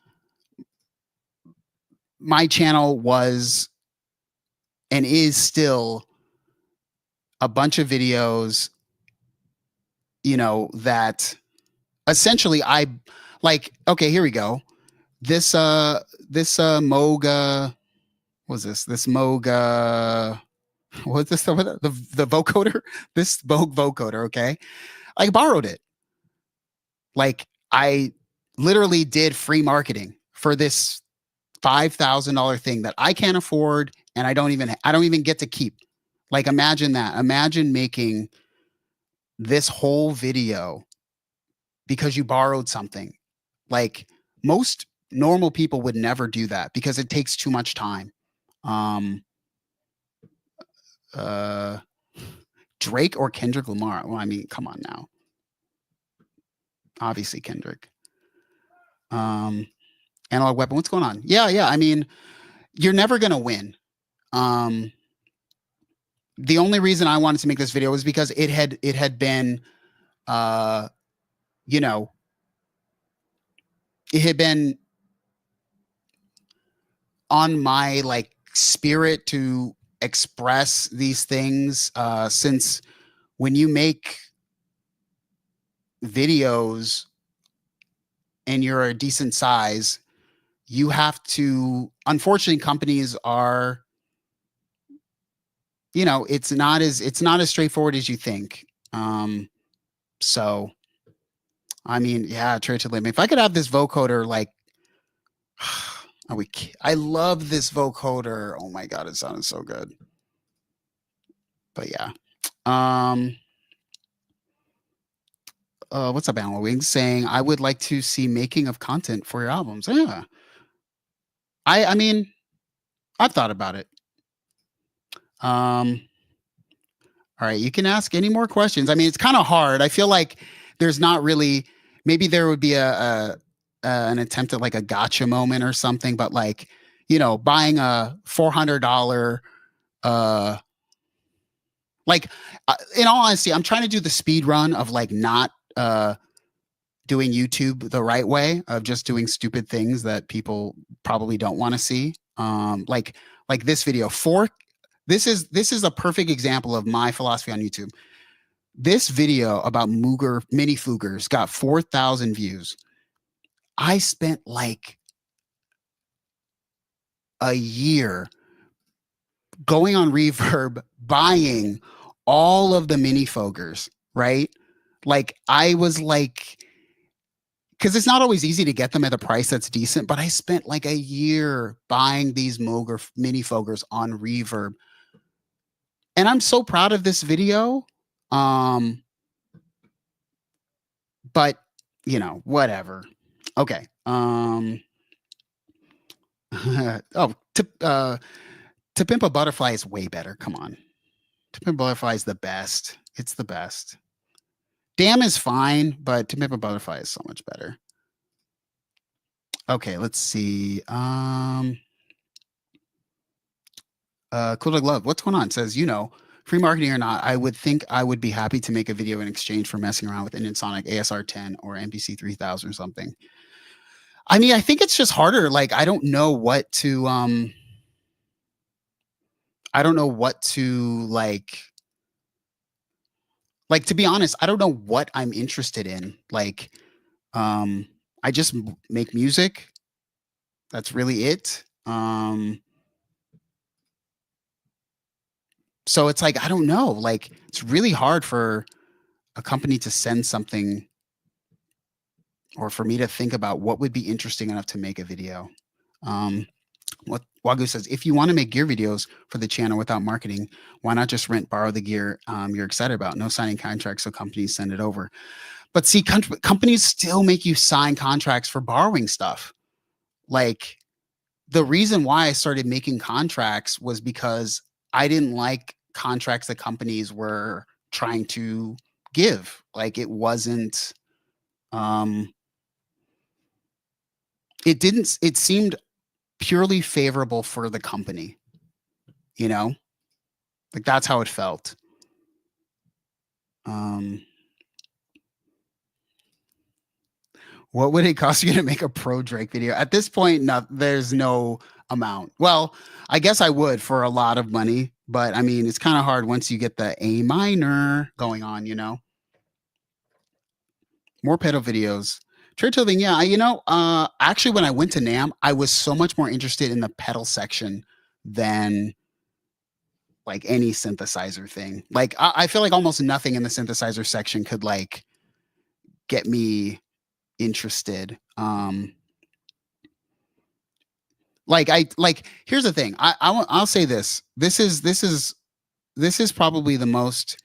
my channel was and is still a bunch of videos, that essentially I like. Okay, here we go. This Moga, what's this Moga, what's this, the vocoder, this Vogue vocoder. Okay, I borrowed it. Like, I literally did free marketing for this $5,000 thing that I can't afford, and I don't even get to keep. Like, imagine that. Imagine making this whole video because you borrowed something. Like, most normal people would never do that because it takes too much time. Drake or Kendrick Lamar? Well, I mean, come on now. Obviously Kendrick. Analog Weapon, what's going on? Yeah. I mean, you're never gonna win. The only reason I wanted to make this video was because it had been, it had been on my like spirit to express these things, since when you make videos and you're a decent size, you have to, unfortunately, companies are, it's not as straightforward as you think. So I mean, yeah, trade to limit. If I could have this vocoder, like, I love this vocoder. Oh my god, it sounded so good. But yeah. What's up, Animal Wings? Saying, I would like to see making of content for your albums. Yeah. I mean, I've thought about it. All right, you can ask any more questions. I mean, it's kind of hard. I feel like there's not really, maybe there would be an attempt at like a gotcha moment or something, but like, buying a $400 like, in all honesty, I'm trying to do the speed run of like not doing YouTube the right way, of just doing stupid things that people probably don't want to see. Like this video, This is a perfect example of my philosophy on YouTube. This video about Mooger mini Foogers got 4,000 views. I spent like a year going on Reverb, buying all of the mini Foogers, right? Like I was like, because it's not always easy to get them at a price that's decent, but I spent like a year buying these Mooger mini Foogers on Reverb. And I'm so proud of this video. But you know, whatever. Okay. Oh, to Pimp a Butterfly is way better. Come on. To Pimp a Butterfly is the best. It's the best. Damn is fine, but To Pimp a Butterfly is so much better. Okay, let's see. Cool Dog Love, what's going on? It says, you know, free marketing or not, I would think I would be happy to make a video in exchange for messing around with an Insonic ASR 10 or MPC 3000 or something. I mean, I think it's just harder. Like, I don't know what to like, to be honest, I don't know what I'm interested in. Like, I just make music. That's really it. So it's like, I don't know. Like, it's really hard for a company to send something or for me to think about what would be interesting enough to make a video. What Wagyu says, if you want to make gear videos for the channel without marketing, why not just borrow the gear you're excited about? No signing contracts, so companies send it over. But see, companies still make you sign contracts for borrowing stuff. Like, the reason why I started making contracts was because I didn't like contracts that companies were trying to give. Like, it wasn't, it seemed purely favorable for the company, you know? Like, that's how it felt. What would it cost you to make a pro Drake video? At this point, no, there's no amount. Well, I guess I would for a lot of money, but I mean, it's kind of hard once you get the A minor going on, you know? More pedal videos. Trade tilting, yeah. Actually, when I went to NAMM, I was so much more interested in the pedal section than like any synthesizer thing. Like, I feel like almost nothing in the synthesizer section could like get me interested. Here's the thing. I'll say this. This is probably the most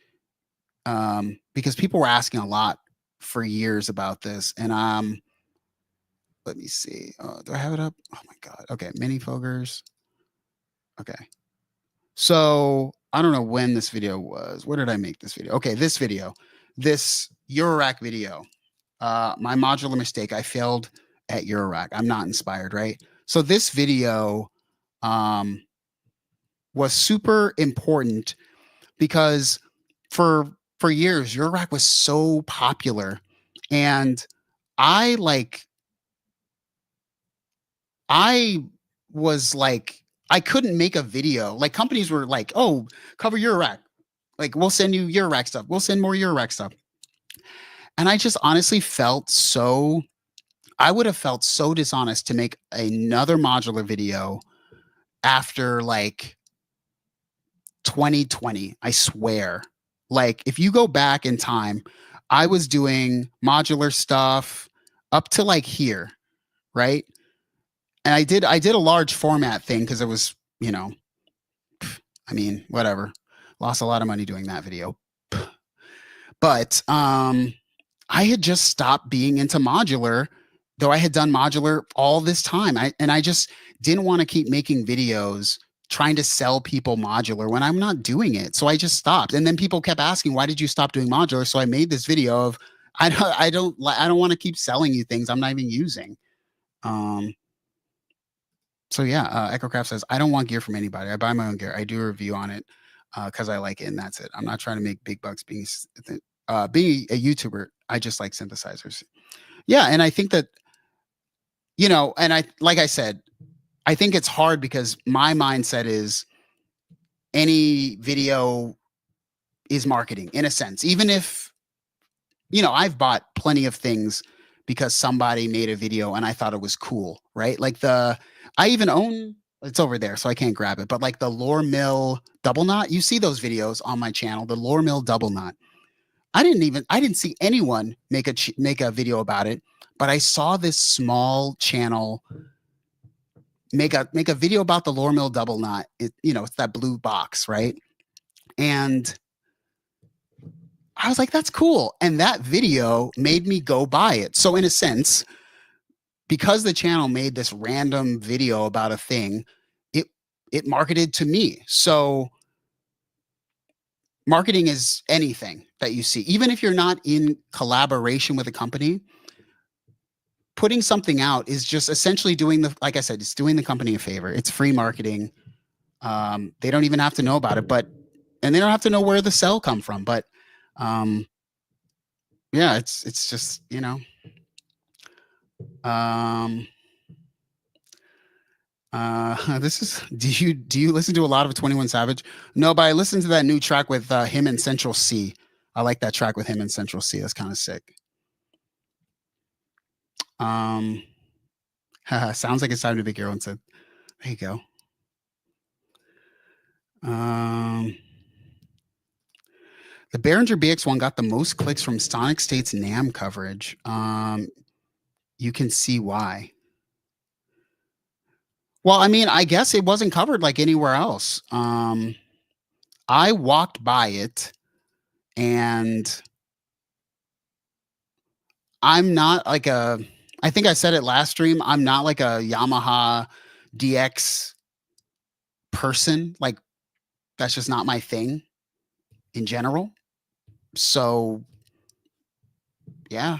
because people were asking a lot for years about this, and let me see. Do I have it up? Oh my god. Okay, mini Foggers. Okay. So I don't know when this video was. Where did I make this video? Okay, this video, this Eurorack video. My modular mistake. I failed at Eurorack. I'm not inspired, right? So this video was super important because for years, Eurorack was so popular, and I was like, I couldn't make a video. Like, companies were like, oh, cover Eurorack. Like, we'll send you Eurorack stuff. We'll send more Eurorack stuff. And I just honestly I would have felt so dishonest to make another modular video after like 2020. I swear. Like, if you go back in time, I was doing modular stuff up to like here, right? And I did a large format thing because it was, you know, I mean, whatever. Lost a lot of money doing that video. But I had just stopped being into modular, though I had done modular all this time. I just didn't want to keep making videos trying to sell people modular when I'm not doing it. So I just stopped. And then people kept asking, why did you stop doing modular? So I made this video of I don't want to keep selling you things I'm not even using. So yeah, EchoCraft says, I don't want gear from anybody. I buy my own gear. I do a review on it because I like it, and that's it. I'm not trying to make big bucks being a YouTuber. I just like synthesizers. Yeah, and I think that, you know, and like I said, I think it's hard because my mindset is any video is marketing in a sense. Even if, I've bought plenty of things because somebody made a video and I thought it was cool, right? Like I even own, it's over there, so I can't grab it, but like the Lore Mill double knot, you see those videos on my channel, the Lore Mill double knot. I didn't see anyone make a video about it, but I saw this small channel make a video about the Lore Mill double knot. It's that blue box, right? And I was like, that's cool. And that video made me go buy it. So in a sense, because the channel made this random video about a thing, it marketed to me. So marketing is anything that you see, even if you're not in collaboration with a company. Putting something out is just essentially like I said, it's doing the company a favor. It's free marketing. They don't even have to know about it, and they don't have to know where the sell come from. But yeah, it's just, this is, do you listen to a lot of 21 Savage? No, but I listened to that new track with him and Central C. I like that track with him and Central C. That's kind of sick. Sounds like it's time to make your own synth. There you go. The Behringer BX1 got the most clicks from Sonic State's NAMM coverage. You can see why. Well, I mean, I guess it wasn't covered like anywhere else. I walked by it, and I'm not like I think I said it last stream, I'm not like a Yamaha DX person. Like, that's just not my thing in general. So yeah.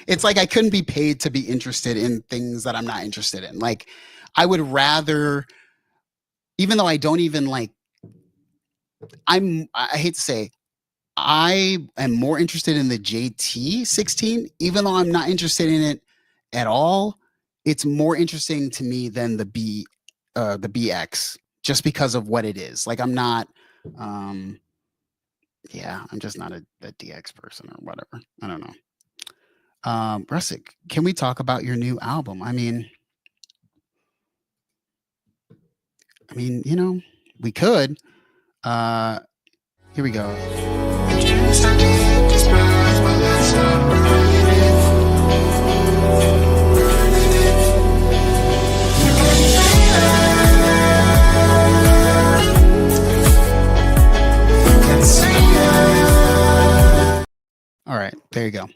It's like I couldn't be paid to be interested in things that I'm not interested in. Like, I would rather, even though I don't even like, I hate to say, I am more interested in the JT16, even though I'm not interested in it at all. It's more interesting to me than the BX, just because of what it is. Like, I'm not, yeah, I'm just not a DX person or whatever. I don't know. Russick, can we talk about your new album? I mean, we could. Here we go. All right, there you go.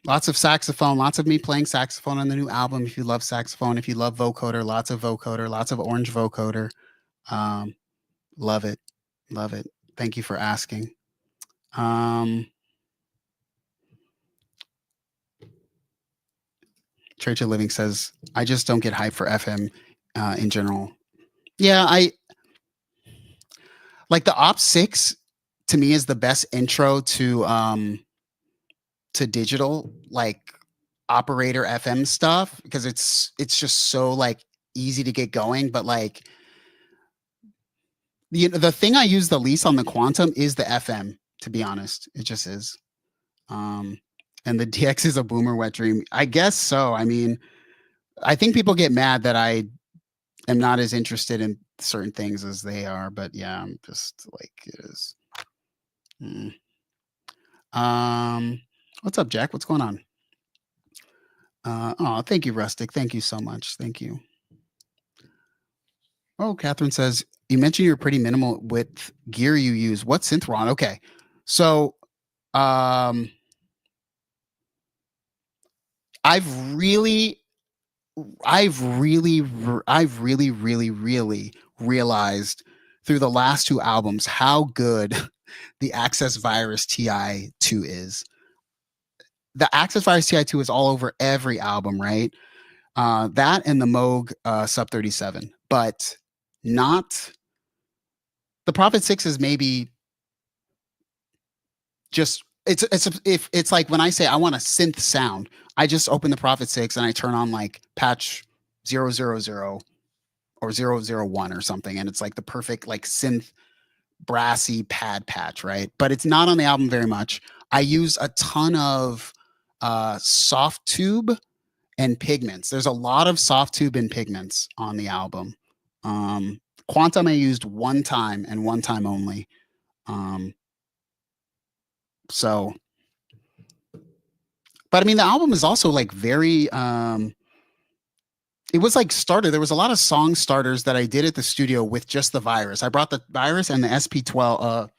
Lots of saxophone, lots of me playing saxophone on the new album. If you love saxophone, if you love vocoder, lots of vocoder, lots of orange vocoder. Love it. Love it. Thank you for asking. Church of Living says, I just don't get hype for FM in general. Yeah, I like the Op 6 to me is the best intro to digital, like operator FM stuff, because it's just so like easy to get going. But like the thing I use the least on the Quantum is the FM, to be honest. It just is. And the DX is a boomer wet dream. I guess so. I mean, I think people get mad that I am not as interested in certain things as they are, but yeah, I'm just like, it is. What's up, Jack? What's going on? Oh, thank you, Rustic. Thank you so much. Thank you. Oh, Catherine says, you mentioned you're pretty minimal with gear you use. What synth, Ron? Okay. So, I've really realized through the last two albums how good the Access Virus TI2 is. The Access Virus TI2 is all over every album, right? That and the Moog Sub 37, but not the Prophet 6 is maybe just it's like when I say I want a synth sound, I just open the Prophet 6 and I turn on like patch 000 or 001 or something, and it's like the perfect like synth brassy pad patch, right? But it's not on the album very much. I use a ton of soft tube and pigments. There's a lot of soft tube and pigments on the album. Quantum I used one time and one time only. So, but I mean, the album is also like very, it was like started. There was a lot of song starters that I did at the studio with just the virus. I brought the virus and the SP12,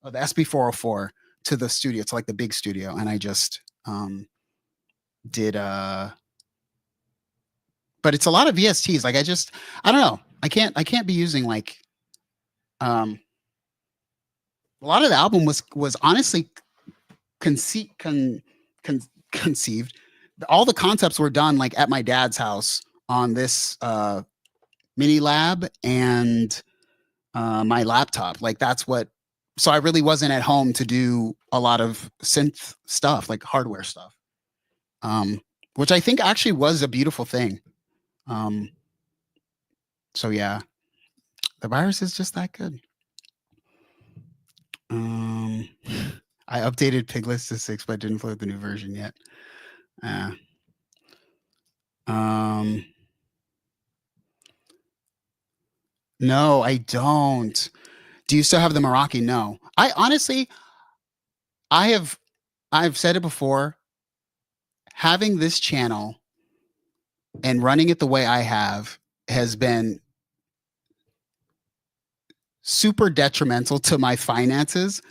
the SP404 to the studio, to like the big studio. And I just, did, but it's a lot of VSTs. Like I don't know. I can't be using like, a lot of the album was honestly conceived. All the concepts were done like at my dad's house on this mini lab and my laptop. Like that's what. So I really wasn't at home to do a lot of synth stuff, like hardware stuff, which I think actually was a beautiful thing. So yeah, the virus is just that good. I updated Piglets to 6, but didn't upload the new version yet. No, I don't. Do you still have the Meraki? No. I honestly, I've said it before. Having this channel and running it the way I have has been super detrimental to my finances.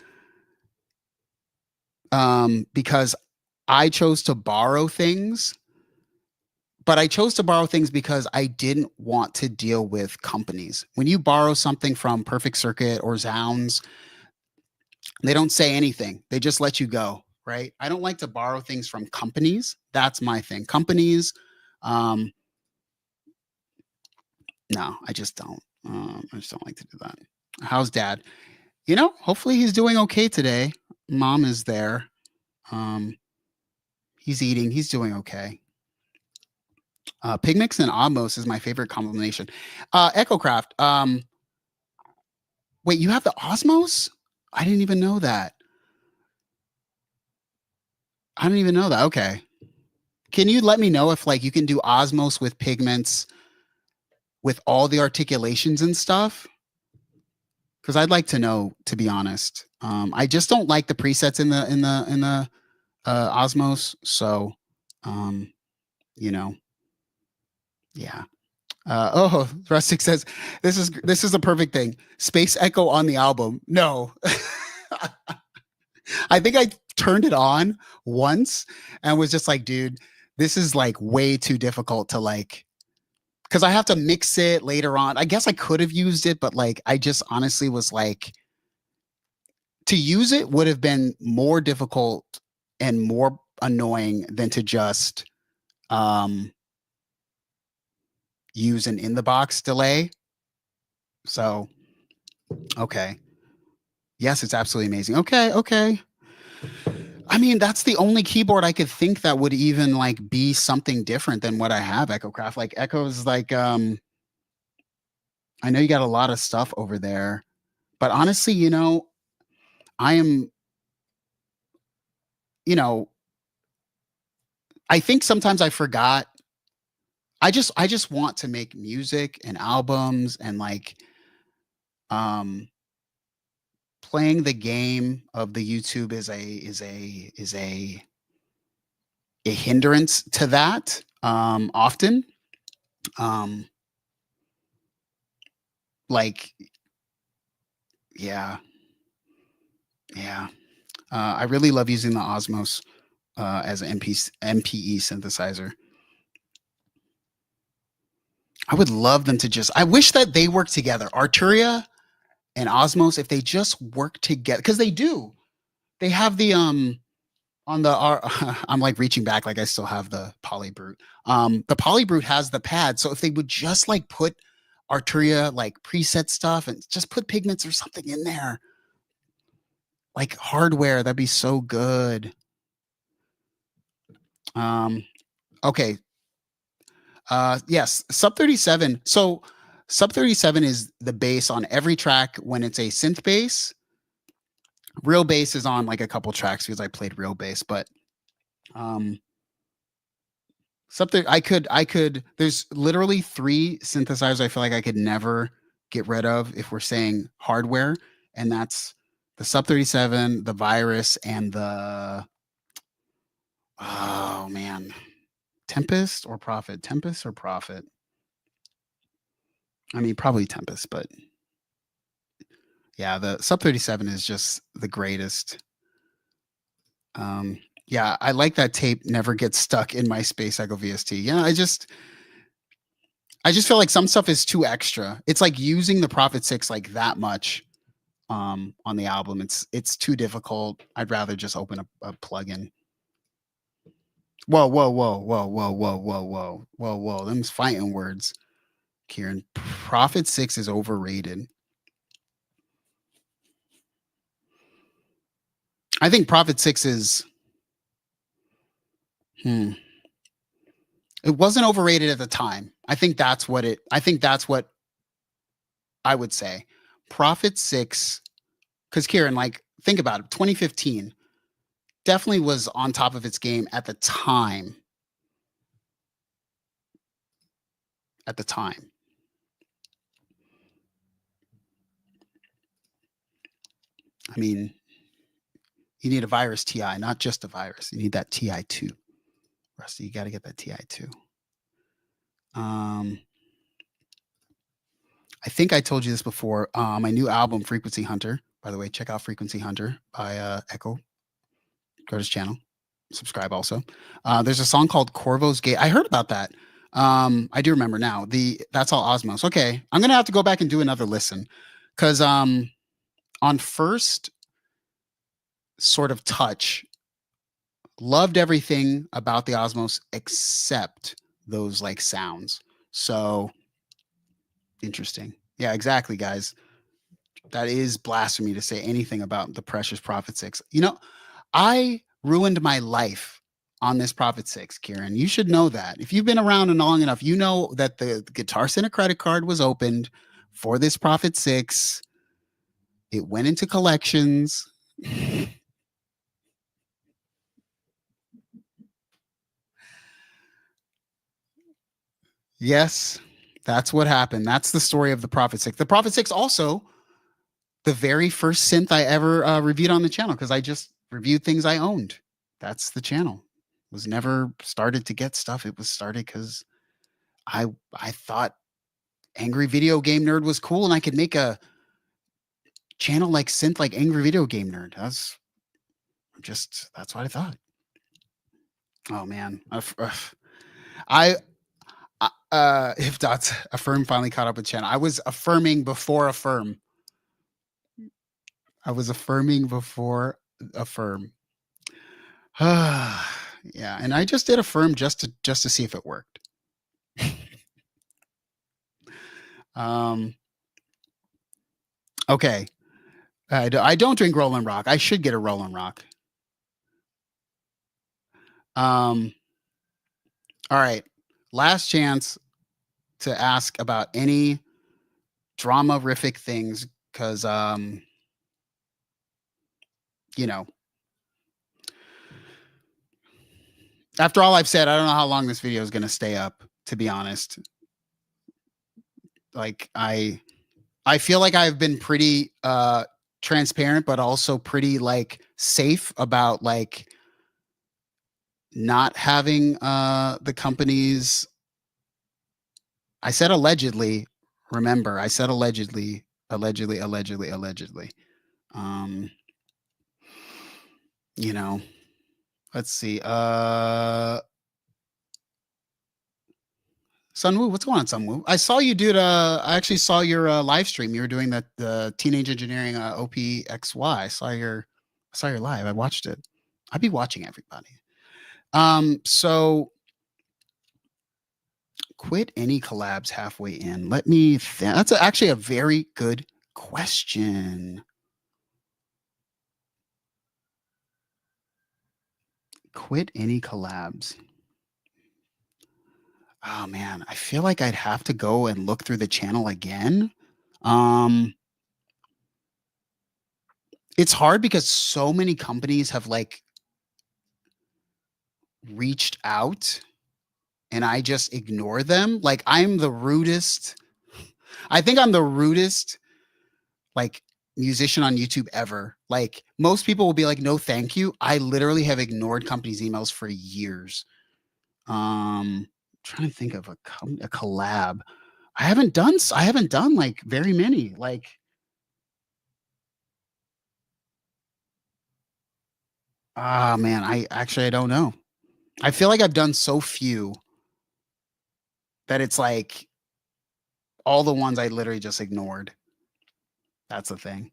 Because I chose to borrow things, but I chose to borrow things because I didn't want to deal with companies. When you borrow something from Perfect Circuit or Zounds, they don't say anything. They just let you go, right? I don't like to borrow things from companies. That's my thing. Companies, no, I just don't. I just don't like to do that. How's dad? You know, hopefully he's doing okay today. Mom is there. He's eating. He's doing okay. Pigmix and Osmos is my favorite combination. EchoCraft. Wait, you have the Osmos? I didn't even know that. I didn't even know that. Okay. Can you let me know if like you can do Osmos with pigments with all the articulations and stuff? Because I'd like to know, to be honest. I just don't like the presets in the Osmos. So, you know, yeah. Rustic says this is the perfect thing. Space Echo on the album. No. I think I turned it on once and was just like, dude, this is like way too difficult to like, because I have to mix it later on. I guess I could have used it, but like I just honestly was like, to use it would have been more difficult and more annoying than to just use an in the box delay. So, okay. Yes, it's absolutely amazing. Okay. I mean, that's the only keyboard I could think that would even like be something different than what I have, EchoCraft. Like Echo's like, I know you got a lot of stuff over there, but honestly, you know, I am, you know, I think sometimes I forgot. I just want to make music and albums and like, playing the game of the YouTube is a hindrance to that often. Like, yeah. I really love using the Osmos as an MPE synthesizer. I would love them to just, I wish that they work together. Arturia and Osmos, if they just work together, because they do. They have the on the I'm like reaching back like I still have the Polybrute. The Polybrute has the pad, so if they would just like put Arturia like preset stuff and just put pigments or something in there, like hardware, that'd be so good. Okay. Yes, sub 37. So sub 37 is the bass on every track when it's a synth bass. Real bass is on like a couple tracks because I played real bass, but um something I could there's literally three synthesizers I feel like I could never get rid of if we're saying hardware, and that's the sub 37, the virus, and the oh man, Tempest or Prophet? Tempest or Prophet? I mean, probably Tempest, but yeah, the sub 37 is just the greatest. Um, yeah, I like that tape never gets stuck in my Space Echo VST. Yeah, I just feel like some stuff is too extra. It's like using the Prophet 6 like that much on the album. It's too difficult. I'd rather just open a plugin. Whoa, whoa, whoa, whoa, whoa, whoa, whoa, whoa, whoa, whoa. Them's fighting words, Kieran. Prophet 6 is overrated. I think Prophet 6 is hmm. It wasn't overrated at the time. I think that's what I would say. Prophet 6, because Kieran, like, think about it. 2015 definitely was on top of its game at the time. At the time. I mean, you need a virus TI, not just a virus. You need that TI2. Rusty, you got to get that TI2. I think I told you this before. My new album, Frequency Hunter. By the way, check out Frequency Hunter by Echo. Go to his channel. Subscribe also. There's a song called Corvo's Gate. I heard about that. I do remember now. That's all Osmos. Okay, I'm gonna have to go back and do another listen because on first sort of touch, loved everything about the Osmos except those like sounds. So interesting. Yeah, exactly, guys. That is blasphemy to say anything about the Precious Prophet 6. You know, I ruined my life on this Prophet 6, Kieran. You should know that. If you've been around long enough, you know that the Guitar Center credit card was opened for this Prophet 6. It went into collections. Yes, that's what happened. That's the story of the Prophet 6. The Prophet 6 also the very first synth I ever reviewed on the channel because I just reviewed things I owned. That's the channel. Was never started to get stuff. It was started because I thought Angry Video Game Nerd was cool and I could make a channel like synth like Angry Video Game Nerd. That's what I thought. Oh man, I if that's Affirm finally caught up with Chen. I was affirming before Affirm. I was affirming before Affirm. Yeah, and I just did Affirm just to see if it worked. Okay. I don't drink Roland Rock. I should get a Roland Rock. All right. Last chance to ask about any drama-rific things because you know, after all I've said, I don't know how long this video is going to stay up, to be honest. Like I feel like I've been pretty transparent, but also pretty like safe about like not having the companies. I said allegedly. Remember, I said allegedly. Um, you know, let's see. Sunwoo, what's going on, Sunwoo? I saw you do I actually saw your live stream. You were doing the teenage engineering OPXY. I saw your live. I watched it. I'd be watching everybody. So quit any collabs halfway in. Let me that's actually a very good question. Quit any collabs. Oh man, I feel like I'd have to go and look through the channel again. Um, it's hard because so many companies have like reached out and I just ignore them. Like I'm the rudest. I think I'm the rudest like musician on YouTube ever. Like most people will be like, no, thank you. I literally have ignored companies' emails for years. Trying to think of a collab. I haven't done like very many. Like, ah man, I don't know. I feel like I've done so few that it's like all the ones I literally just ignored. That's the thing.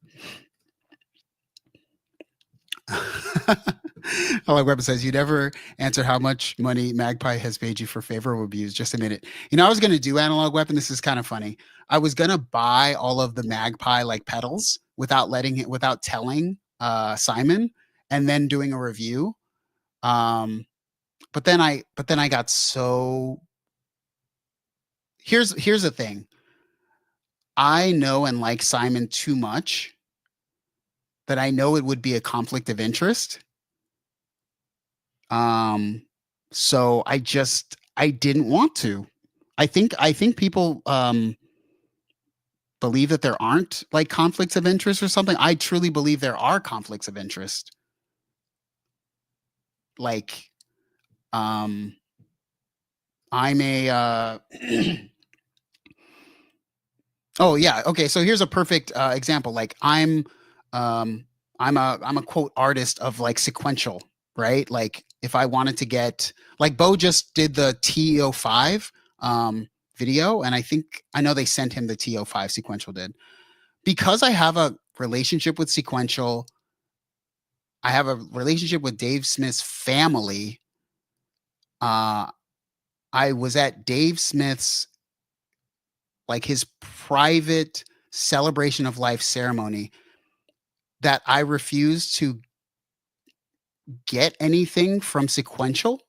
Hello, Web says you never answer how much money Magpie has paid you for favorable reviews. Just a minute. You know, I was gonna do Analog Weapon. This is kind of funny. I was gonna buy all of the Magpie like pedals without telling Simon, and then doing a review. But then I got so. Here's the thing. I know and like Simon too much that I know it would be a conflict of interest. Um, so I didn't want to. I think people believe that there aren't like conflicts of interest or something. I truly believe there are conflicts of interest. Like um I'm a oh yeah, okay. So here's a perfect example. Like um I'm a quote artist of like sequential, right? Like if I wanted to get like Bo just did the TO5 video, and I know they sent him the TO5 sequential did. Because I have a relationship with sequential, I have a relationship with Dave Smith's family. Uh I was at Dave Smith's like his private celebration of life ceremony that I refuse to get anything from sequential.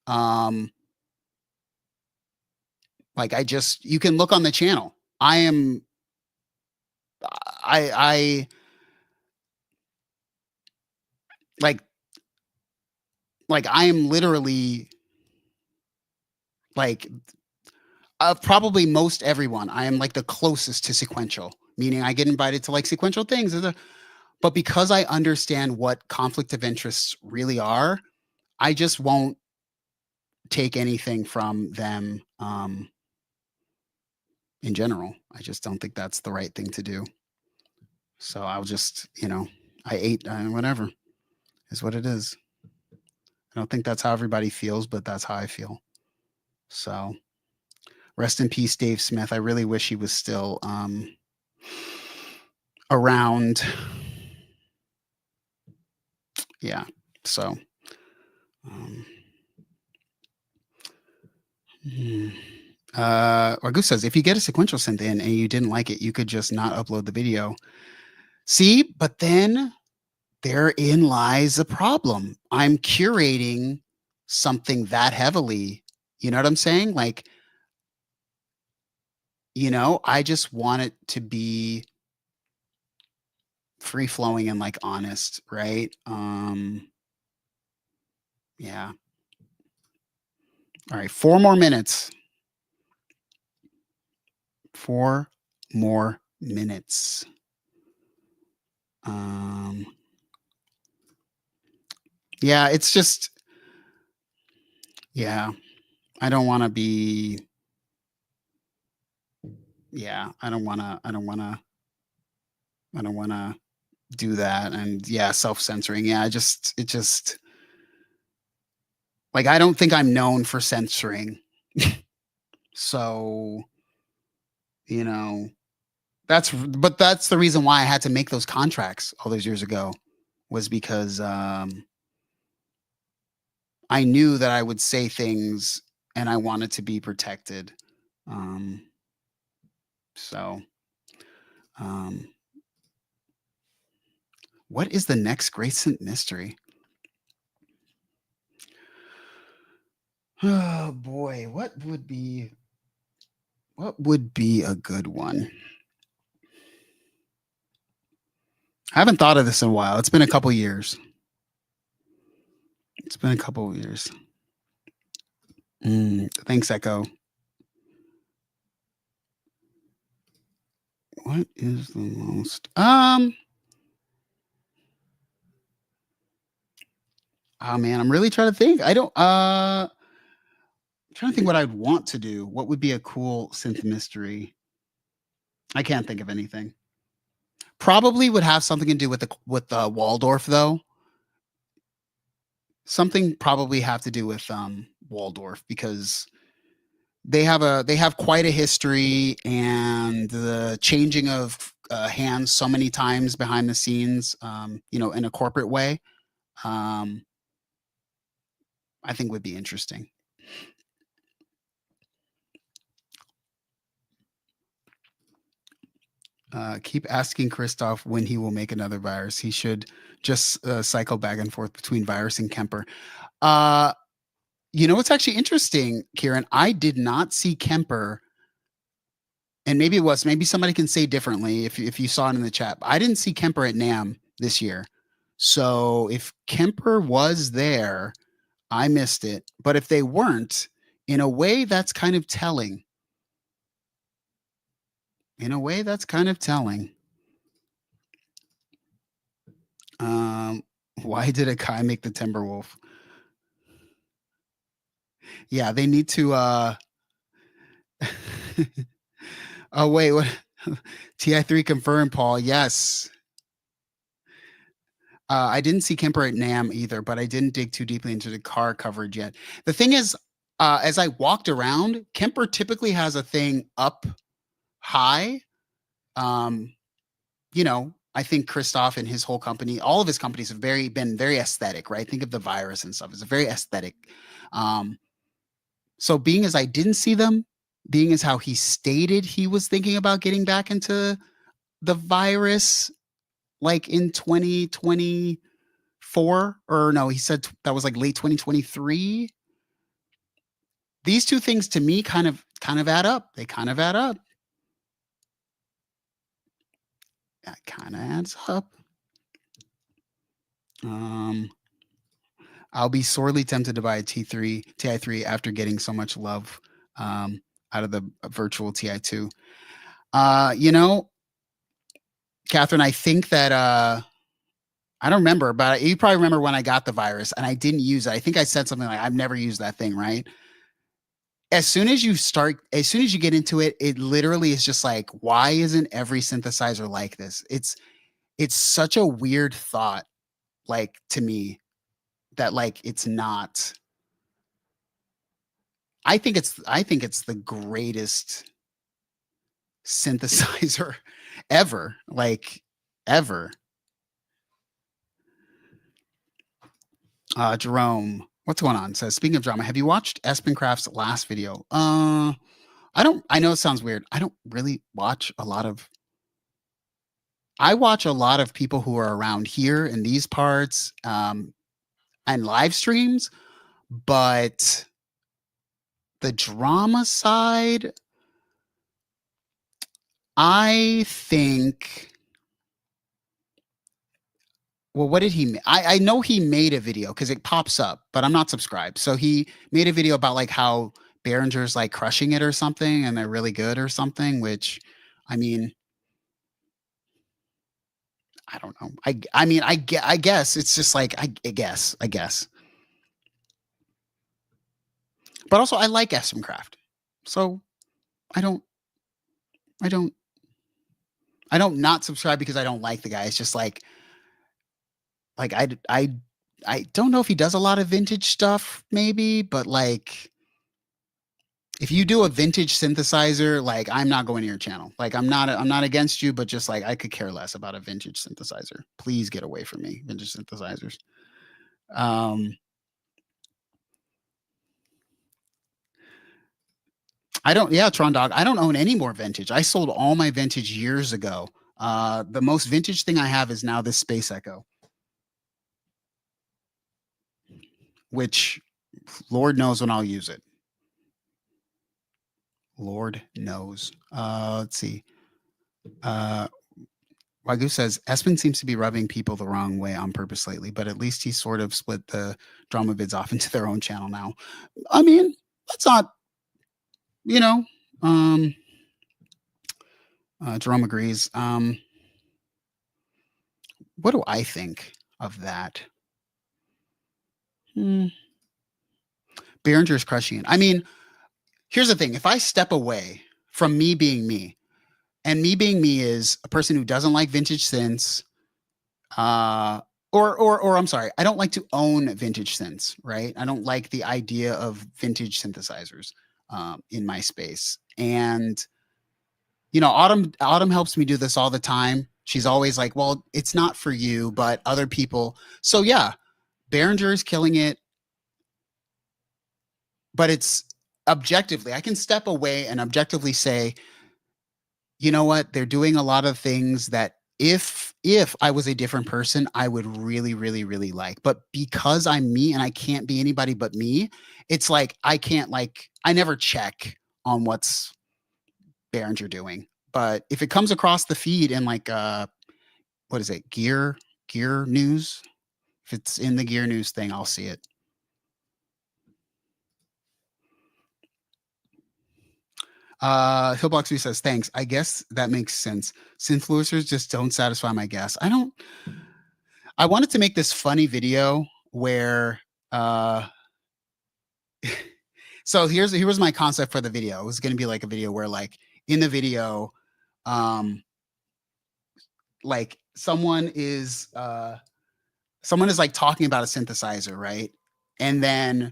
Um, like I just you can look on the channel. I like like I am literally like probably most everyone. I am like the closest to sequential, meaning I get invited to like sequential things. But because I understand what conflict of interests really are, I just won't take anything from them in general. I just don't think that's the right thing to do. So I'll just, I ate whatever is what it is. I don't think that's how everybody feels, but that's how I feel. So rest in peace, Dave Smith. I really wish he was still around. Yeah. So, um, hmm. Argus says if you get a sequential synth in and you didn't like it, you could just not upload the video. See, but then therein lies the problem. I'm curating something that heavily. You know what I'm saying? Like, I just want it to be free flowing and like honest, right? Yeah. All right, 4 more minutes. 4 more minutes. Um, yeah, it's just, yeah, I don't want to be, yeah, I don't want to do that. And yeah, self censoring. Yeah, it just, like, I don't think I'm known for censoring. So, you know, but that's the reason why I had to make those contracts all those years ago was because I knew that I would say things and I wanted to be protected. Um, so, um, what is the next Grayson mystery? Oh boy, what would be a good one? I haven't thought of this in a while. It's been a couple years. It's been a couple of years. Thanks, Echo. What is the most? Oh man, I'm really trying to think. I don't. I'm trying to think what I'd want to do. What would be a cool synth mystery? I can't think of anything. Probably would have something to do with the Waldorf though. Something probably have to do with Waldorf because they have quite a history, and the changing of hands so many times behind the scenes, in a corporate way, I think would be interesting. Keep asking Christoph when he will make another virus. He should just cycle back and forth between virus and Kemper. What's actually interesting, Kieran? I did not see Kemper, and maybe somebody can say differently if you saw it in the chat. I didn't see Kemper at NAMM this year. So if Kemper was there, I missed it. But if they weren't, in a way, that's kind of telling. Why did a Kai make the Timberwolf? Yeah, they need to oh wait, what? TI3 confirmed, Paul. Yes. I didn't see Kemper at NAMM either, but I didn't dig too deeply into the car coverage yet. The thing is, as I walked around, Kemper typically has a thing up high. I think Christoph and his whole company, all of his companies have been very aesthetic, right? Think of the virus and stuff. It's a very aesthetic. So being as I didn't see them, being as how he stated he was thinking about getting back into the virus, like in 2024, or no, he said that was like late 2023. These two things to me kind of add up. They kind of add up. That kind of adds up. I'll be sorely tempted to buy a TI3 after getting so much love out of the virtual TI2. Catherine, I think that I don't remember, but you probably remember when I got the virus and I didn't use it. I think I said something like, I've never used that thing, right? As soon as you get into it, it literally is just like, why isn't every synthesizer like this? It's such a weird thought, like, to me, that like it's not. I think it's the greatest synthesizer ever, like ever. Jerome, what's going on? Says, speaking of drama, have you watched Espencraft's last video? I know it sounds weird. I don't really watch a lot of. I watch a lot of people who are around here in these parts, and live streams, but the drama side, I think. Well, what did he? I know he made a video because it pops up, but I'm not subscribed. So he made a video about like how Behringer's like crushing it or something, and they're really good or something. Which, I mean, I don't know. I guess it's just like I guess. But also, I like Espencraft, so I don't not subscribe because I don't like the guy. It's just like I don't know if he does a lot of vintage stuff, maybe, but like if you do a vintage synthesizer, like I'm not going to your channel. Like I'm not against you, but just like I could care less about a vintage synthesizer. Please get away from me, vintage synthesizers. Tron Dog. I don't own any more vintage. I sold all my vintage years ago. The most vintage thing I have is now this Space Echo, which Lord knows when I'll use it. Lord knows. Let's see. Wagyu says Espen seems to be rubbing people the wrong way on purpose lately, but at least he sort of split the drama vids off into their own channel now. I mean, that's not, you know, Jerome agrees. What do I think of that? Behringer's crushing it. I mean, here's the thing. If I step away from me being me, and me being me is a person who doesn't like vintage synths, or I'm sorry, I don't like to own vintage synths, right? I don't like the idea of vintage synthesizers in my space. And you know, Autumn helps me do this all the time. She's always like, well, it's not for you, but other people. So yeah, Behringer is killing it, but it's objectively, I can step away and objectively say, you know what, they're doing a lot of things that if I was a different person, I would really, really, really like. But because I'm me and I can't be anybody but me, it's like I can't I never check on what's Behringer doing. But if it comes across the feed in like what is it, gear news? If it's in the gear news thing, I'll see it. Hillbox says, thanks. I guess that makes sense. Synthfluencers just don't satisfy my gas. I wanted to make this funny video where so here was my concept for the video. It was going to be like a video where like in the video like someone is like talking about a synthesizer, right? And then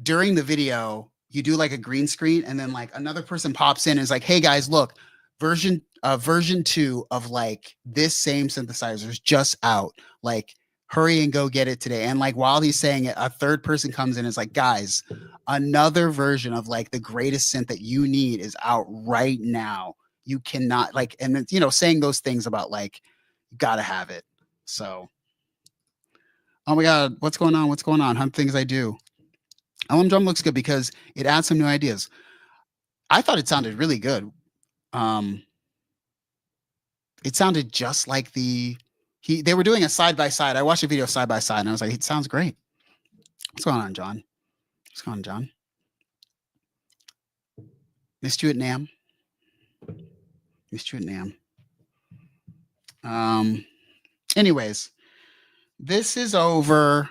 during the video, you do like a green screen, and then like another person pops in and is like, hey guys, look, version 2 of like this same synthesizer is just out. Like, hurry and go get it today. And like while he's saying it, a third person comes in and is like, guys, another version of like the greatest synth that you need is out right now. You cannot like, and then, you know, saying those things about like, you gotta have it. So, oh my God, what's going on? What's going on? Hunt things I do. LM drum looks good because it adds some new ideas. I thought it sounded really good. It sounded just like they were doing a side by side. I watched a video side by side and I was like, it sounds great. What's going on, John? What's going on, John? Missed you at NAMM. Missed you at NAMM. Anyways, this is over.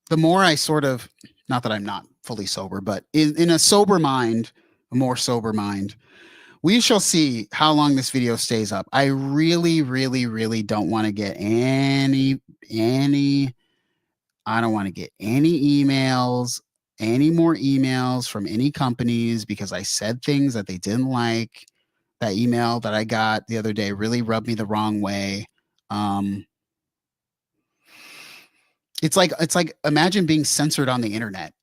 The more I sort of, not that I'm not fully sober, but in a sober mind, a more sober mind, we shall see how long this video stays up. I really, really, really don't want to get any I don't want to get any emails, any more emails from any companies because I said things that they didn't like. That email that I got the other day really rubbed me the wrong way. It's like imagine being censored on the internet,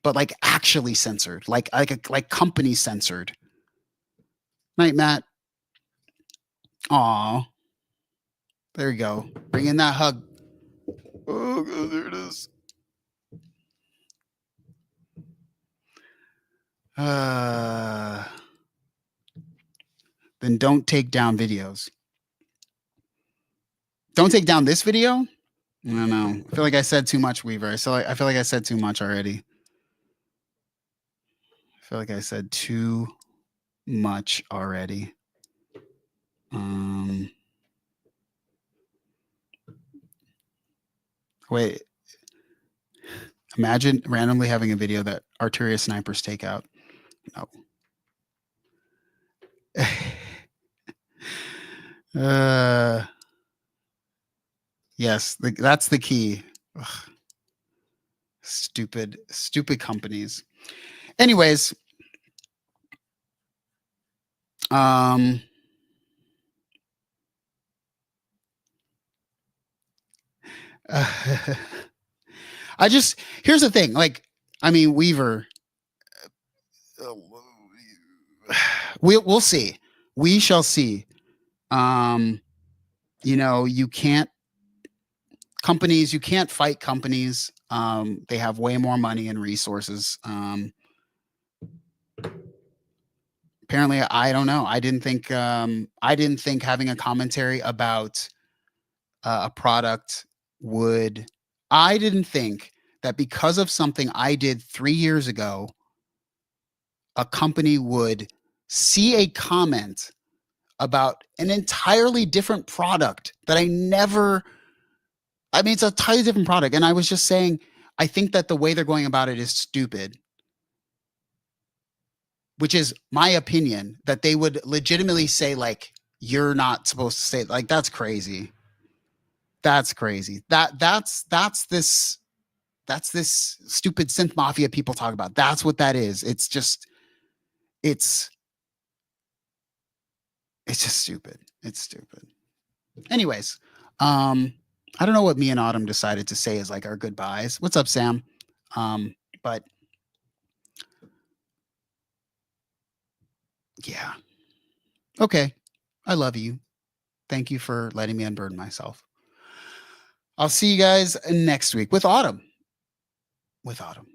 but like actually censored, like company censored. Night, Matt. Aw, there you go. Bring in that hug. Oh, God, there it is. Then don't take down videos. Don't take down this video? I don't know. I feel like I said too much, Weaver. So I feel like I said too much already. I feel like I said too much already. Wait. Imagine randomly having a video that Arturia snipers take out. No. Yes, that's the key. Ugh. Stupid companies. Anyways, I just, here's the thing. Like, I mean, Weaver, we'll see. We shall see. You know, you can't, companies, you can't fight companies. They have way more money and resources. Apparently, I don't know. I didn't think having a commentary about a product would. I didn't think that because of something I did 3 years ago, a company would see a comment about an entirely different product that I never. I mean, it's a entirely different product, and I was just saying, I think that the way they're going about it is stupid. Which is my opinion, that they would legitimately say, like, you're not supposed to say, like, that's crazy. That's crazy. That's this stupid synth mafia people talk about. That's what that is. It's just stupid. It's stupid. Anyways, I don't know what me and Autumn decided to say is like our goodbyes. What's up, Sam? But yeah. Okay. I love you. Thank you for letting me unburden myself. I'll see you guys next week with Autumn. With Autumn.